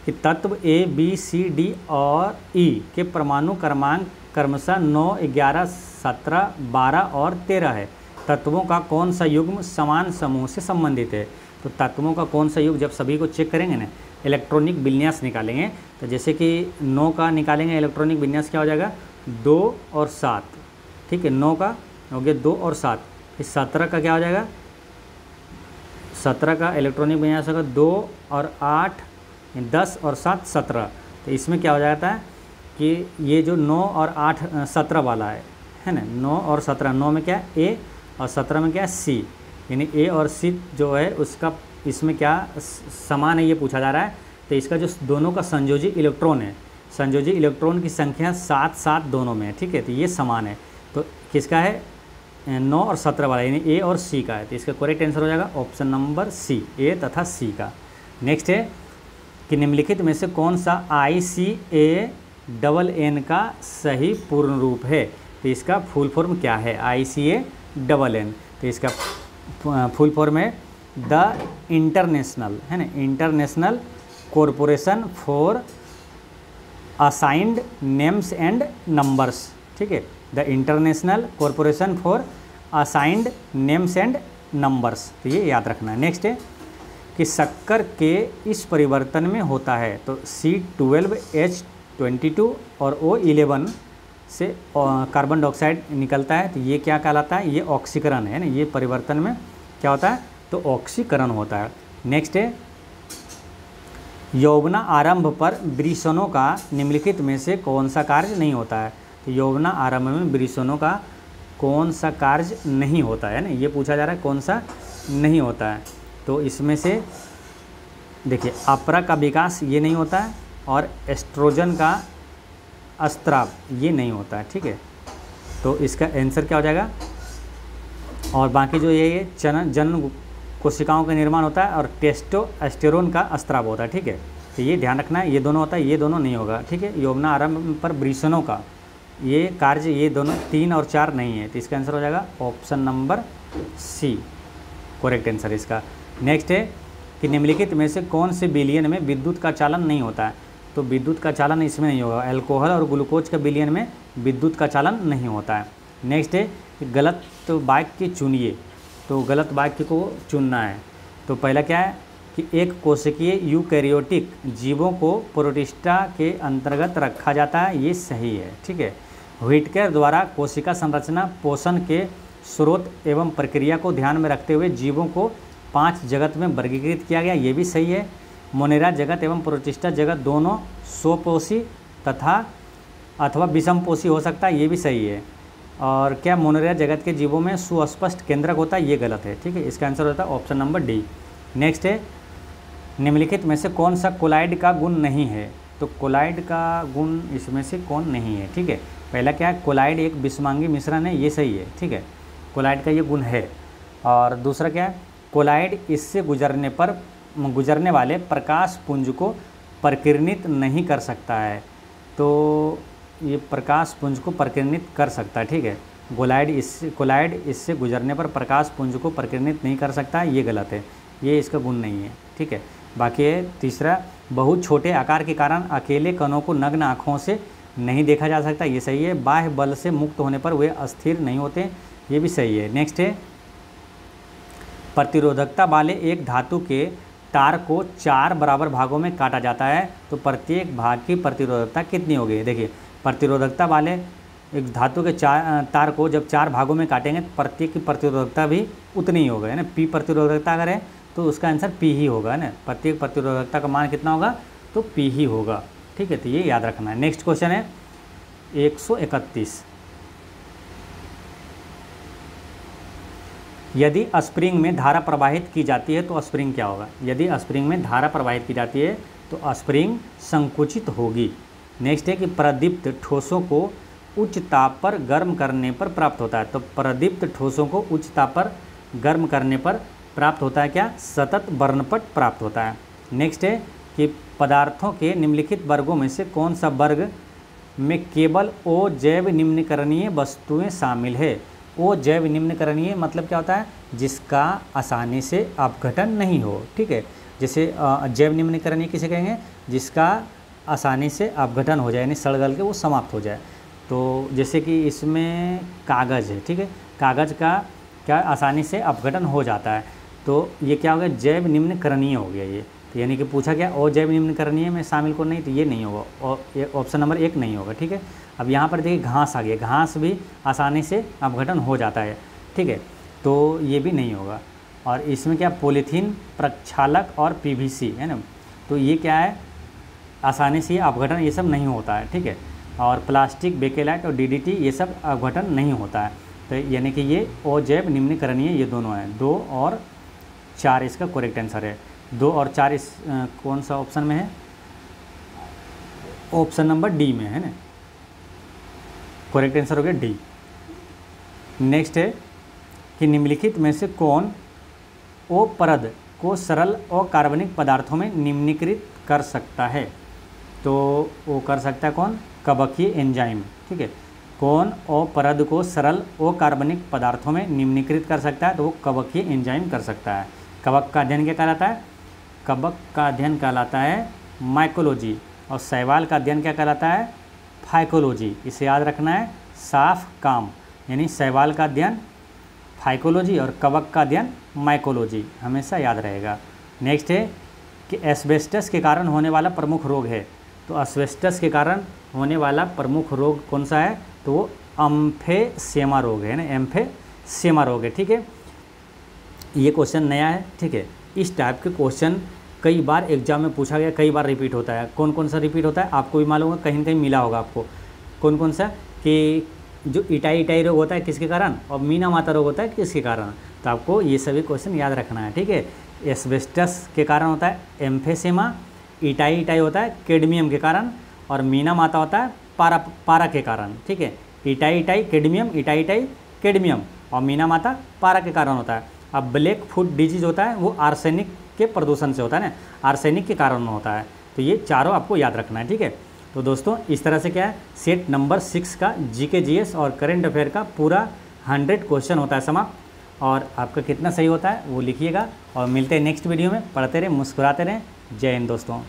कि तत्व ए बी सी डी और ई के परमाणु क्रमांक क्रमशः 9, 11, 17, 12 और 13 है। तत्वों का कौन सा युग्म समान समूह से संबंधित है। तो तत्वों का कौन सा युग्म, जब सभी को चेक करेंगे ना, इलेक्ट्रॉनिक विन्यास निकालेंगे, तो जैसे कि 9 का निकालेंगे इलेक्ट्रॉनिक विन्यास क्या हो जाएगा, 2 और 7, ठीक है। 9 का हो गया 2 और 7। फिर 17 का क्या हो जाएगा, 17 का इलेक्ट्रॉनिक विन्यास होगा 2 और 8, 10 और 7 17। तो इसमें क्या हो जाता है कि ये जो 9 और 8 17 वाला है ना, 9 और 17, 9 में क्या है ए और 17 में क्या है सी, यानी ए और सी जो है उसका इसमें क्या समान है ये पूछा जा रहा है। तो इसका जो दोनों का संयोजी इलेक्ट्रॉन है, संयोजी इलेक्ट्रॉन की संख्या 7 7 दोनों में है, ठीक है। तो ये समान है। तो किसका है, 9 और 17 वाला, यानी ए और सी का है। तो इसका करेक्ट आंसर हो जाएगा ऑप्शन नंबर सी, ए तथा सी का। नेक्स्ट है कि निम्नलिखित में से कौन सा ICANN का सही पूर्ण रूप है। तो इसका फुल फॉर्म क्या है, ICANN। तो इसका फुल फॉर्म है द इंटरनेशनल, है ना, international corporation for assigned names and numbers, ठीक है। The international corporation for assigned names and numbers, तो ये याद रखना है। नेक्स्ट है कि शक्कर के इस परिवर्तन में होता है। तो C12H22 और O11 से कार्बन डाइऑक्साइड निकलता है। तो ये क्या कहलाता है, ये ऑक्सीकरण है ना, ये परिवर्तन में क्या होता है, तो ऑक्सीकरण होता है। नेक्स्ट है यौवना आरंभ पर वृषणों का निम्नलिखित में से कौन सा कार्य नहीं होता है। तो यौवना आरंभ में वृषणों का कौन सा कार्य नहीं होता है ना, ये पूछा जा रहा है कौन सा नहीं होता है। तो इसमें से देखिए अपरा का विकास ये नहीं होता है, और एस्ट्रोजन का अस्त्राव ये नहीं होता है, ठीक है। तो इसका आंसर क्या हो जाएगा, और बाकी जो ये जन्म कोशिकाओं का निर्माण होता है, और टेस्टोस्टेरोन का अस्त्राव होता है, ठीक है। तो ये ध्यान रखना है, ये दोनों होता है, ये दोनों नहीं होगा, ठीक है। यौवना आरंभ पर वृषणों का ये कार्य, ये दोनों 3 और 4 नहीं है। तो इसका आंसर हो जाएगा option number C, correct answer इसका। नेक्स्ट है कि निम्नलिखित में से कौन से विलयन में विद्युत का चालन नहीं होता है। तो विद्युत का चालन इसमें नहीं होगा। अल्कोहल और ग्लूकोज का विलयन में विद्युत का चालन नहीं होता है। नेक्स्ट है कि गलत वाक्य चुनिए। तो गलत वाक्य को चुनना है। तो पहला क्या है कि एक कोशिकीय यूकैरियोटिक जीवों को प्रोटिस्टा के अंतर्गत रखा जाता है, ये सही है। ठीक है, व्हिटकर द्वारा कोशिका संरचना पोषण के स्रोत एवं प्रक्रिया को ध्यान में रखते हुए जीवों को 5 जगत में वर्गीकृत किया गया, ये भी सही है। मोनेरा जगत एवं प्रोटिस्टा जगत दोनों स्वपोषी तथा अथवा विषमपोषी हो सकता है, ये भी सही है। और क्या मोनेरा जगत के जीवों में सुस्पष्ट केंद्रक होता है, ये गलत है। ठीक है, इसका आंसर होता है ऑप्शन नंबर डी। नेक्स्ट है, निम्नलिखित में से कौन सा कोलाइड का गुण नहीं है? तो कोलाइड का गुण इसमें से कौन नहीं है? ठीक है, पहला क्या है, कोलाइड एक विषमांगी मिश्रण है, ये सही है। ठीक है, कोलाइड का ये गुण है। और दूसरा क्या है, कोलाइड इससे गुजरने वाले प्रकाश पुंज को प्रकीर्णित नहीं कर सकता है, तो ये प्रकाश पुंज को प्रकीर्णित कर सकता है। ठीक है, कोलाइड इससे गुजरने पर प्रकाश पुंज को प्रकीर्णित नहीं कर सकता, ये गलत है, ये इसका गुण नहीं है। ठीक है, बाकी है तीसरा, बहुत छोटे आकार के कारण अकेले कणों को नग्न आँखों से नहीं देखा जा सकता, ये सही है। बाह्य बल से मुक्त होने पर वे अस्थिर नहीं होते, ये भी सही है। नेक्स्ट है, प्रतिरोधकता वाले एक धातु के तार को 4 बराबर भागों में काटा जाता है, तो प्रत्येक भाग की प्रतिरोधकता कितनी होगी? देखिए, प्रतिरोधकता वाले एक धातु के तार को जब 4 भागों में काटेंगे तो प्रत्येक की प्रतिरोधकता भी उतनी ही होगा, है ना। पी प्रतिरोधकता अगर है तो उसका आंसर पी ही होगा, है ना। प्रत्येक प्रतिरोधकता का मान कितना होगा? तो पी ही होगा। ठीक है, तो ये याद रखना है। नेक्स्ट क्वेश्चन है 131, यदि स्प्रिंग में धारा प्रवाहित की जाती है तो स्प्रिंग क्या होगा? यदि स्प्रिंग में धारा प्रवाहित की जाती है तो स्प्रिंग संकुचित होगी। नेक्स्ट है कि प्रदीप्त ठोसों को उच्च ताप पर गर्म करने पर प्राप्त होता है, तो प्रदीप्त ठोसों को उच्च ताप पर गर्म करने पर प्राप्त होता है क्या? सतत वर्णपट प्राप्त होता है। नेक्स्ट है कि पदार्थों के निम्नलिखित वर्गों में से कौन सा वर्ग में केवल ओ जैव निम्नीकरणीय वस्तुएं शामिल है? ओ जैव निम्नीकरणीय मतलब क्या होता है? जिसका आसानी से अपघटन नहीं हो। ठीक है, जैसे जैव निम्नीकरणीय किसे कहेंगे? जिसका आसानी से अपघटन हो जाए, यानी सड़ गल के वो समाप्त हो जाए। तो जैसे कि इसमें कागज़ है, ठीक है, कागज़ का क्या आसानी से अपघटन हो जाता है, तो ये क्या हो गया? जैव निम्नीकरणीय हो गया ये। तो यानी कि पूछा गया और जैव निम्नीकरणीय में शामिल को नहीं, तो ये नहीं होगा, और ऑप्शन नंबर 1 नहीं होगा। ठीक है, अब यहाँ पर देखिए घास आ गया, घास भी आसानी से अपघटन हो जाता है। ठीक है, तो ये भी नहीं होगा। और इसमें क्या, पॉलीथीन, प्रक्षालक और पीवीसी, है ना, तो ये क्या है? आसानी से अपघटन ये सब नहीं होता है। ठीक है, और प्लास्टिक, बेकेलाइट और डीडीटी ये सब अपघटन नहीं होता है। तो यानी कि ये अजैव निम्नीकरणीय ये दोनों हैं। 2 और 4 इसका करेक्ट आंसर है। 2 और 4 इस कौन सा ऑप्शन में है? ऑप्शन नंबर डी में, है ना। करेक्ट आंसर हो गया डी। नेक्स्ट है कि निम्नलिखित में से कौन ओ परद को सरल और कार्बनिक पदार्थों में निम्नीकृत कर सकता है? तो वो कर सकता है कौन? कवकीय एंजाइम। ठीक है, कौन ओ परद को सरल और कार्बनिक पदार्थों में निम्नीकृत कर सकता है? तो वो कवकीय एंजाइम कर सकता है। कवक का अध्ययन क्या कहलाता है? कवक का अध्ययन कहलाता है माइकोलॉजी, और शैवाल का अध्ययन क्या कहलाता है? फाइकोलॉजी। इसे याद रखना है, साफ काम, यानी शैवाल का अध्ययन फाइकोलॉजी और कवक का अध्ययन माइकोलॉजी, हमेशा याद रहेगा। नेक्स्ट है कि एस्बेस्टस के कारण होने वाला प्रमुख रोग है, तो एस्बेस्टस के कारण होने वाला प्रमुख रोग कौन सा है? तो वो एम्फेसेमा रोग है ना, एम्फेसेमा रोग है। ठीक है, ये क्वेश्चन नया है। ठीक है, इस टाइप के क्वेश्चन कई बार एग्जाम में पूछा गया, कई बार रिपीट होता है। कौन कौन सा रिपीट होता है आपको भी मालूम होगा, कहीं ना कहीं मिला होगा आपको। कौन कौन सा? कि जो इटाई रोग होता है किसके कारण, और मीना माता रोग होता है किसके कारण। तो आपको ये सभी क्वेश्चन याद रखना है। ठीक है, एस्बेस्टस के कारण होता है एम्फेसेमा, इटाई होता है कैडमियम के कारण, और मीना माता होता है पारा के कारण। ठीक है, इटाई कैडमियम, इटाई कैडमियम, और मीना माता पारा के कारण होता है। अब ब्लैक फुट डिजीज होता है वो आर्सेनिक के प्रदूषण से होता है ना, आर्सेनिक के कारण होता है। तो ये चारों आपको याद रखना है। ठीक है, तो दोस्तों इस तरह से क्या है, सेट नंबर 6 का जीके जीएस और करंट अफेयर का पूरा 100 क्वेश्चन होता है समाप्त। और आपका कितना सही होता है वो लिखिएगा, और मिलते हैं नेक्स्ट वीडियो में। पढ़ते रहें, मुस्कुराते रहें। जय हिंद दोस्तों।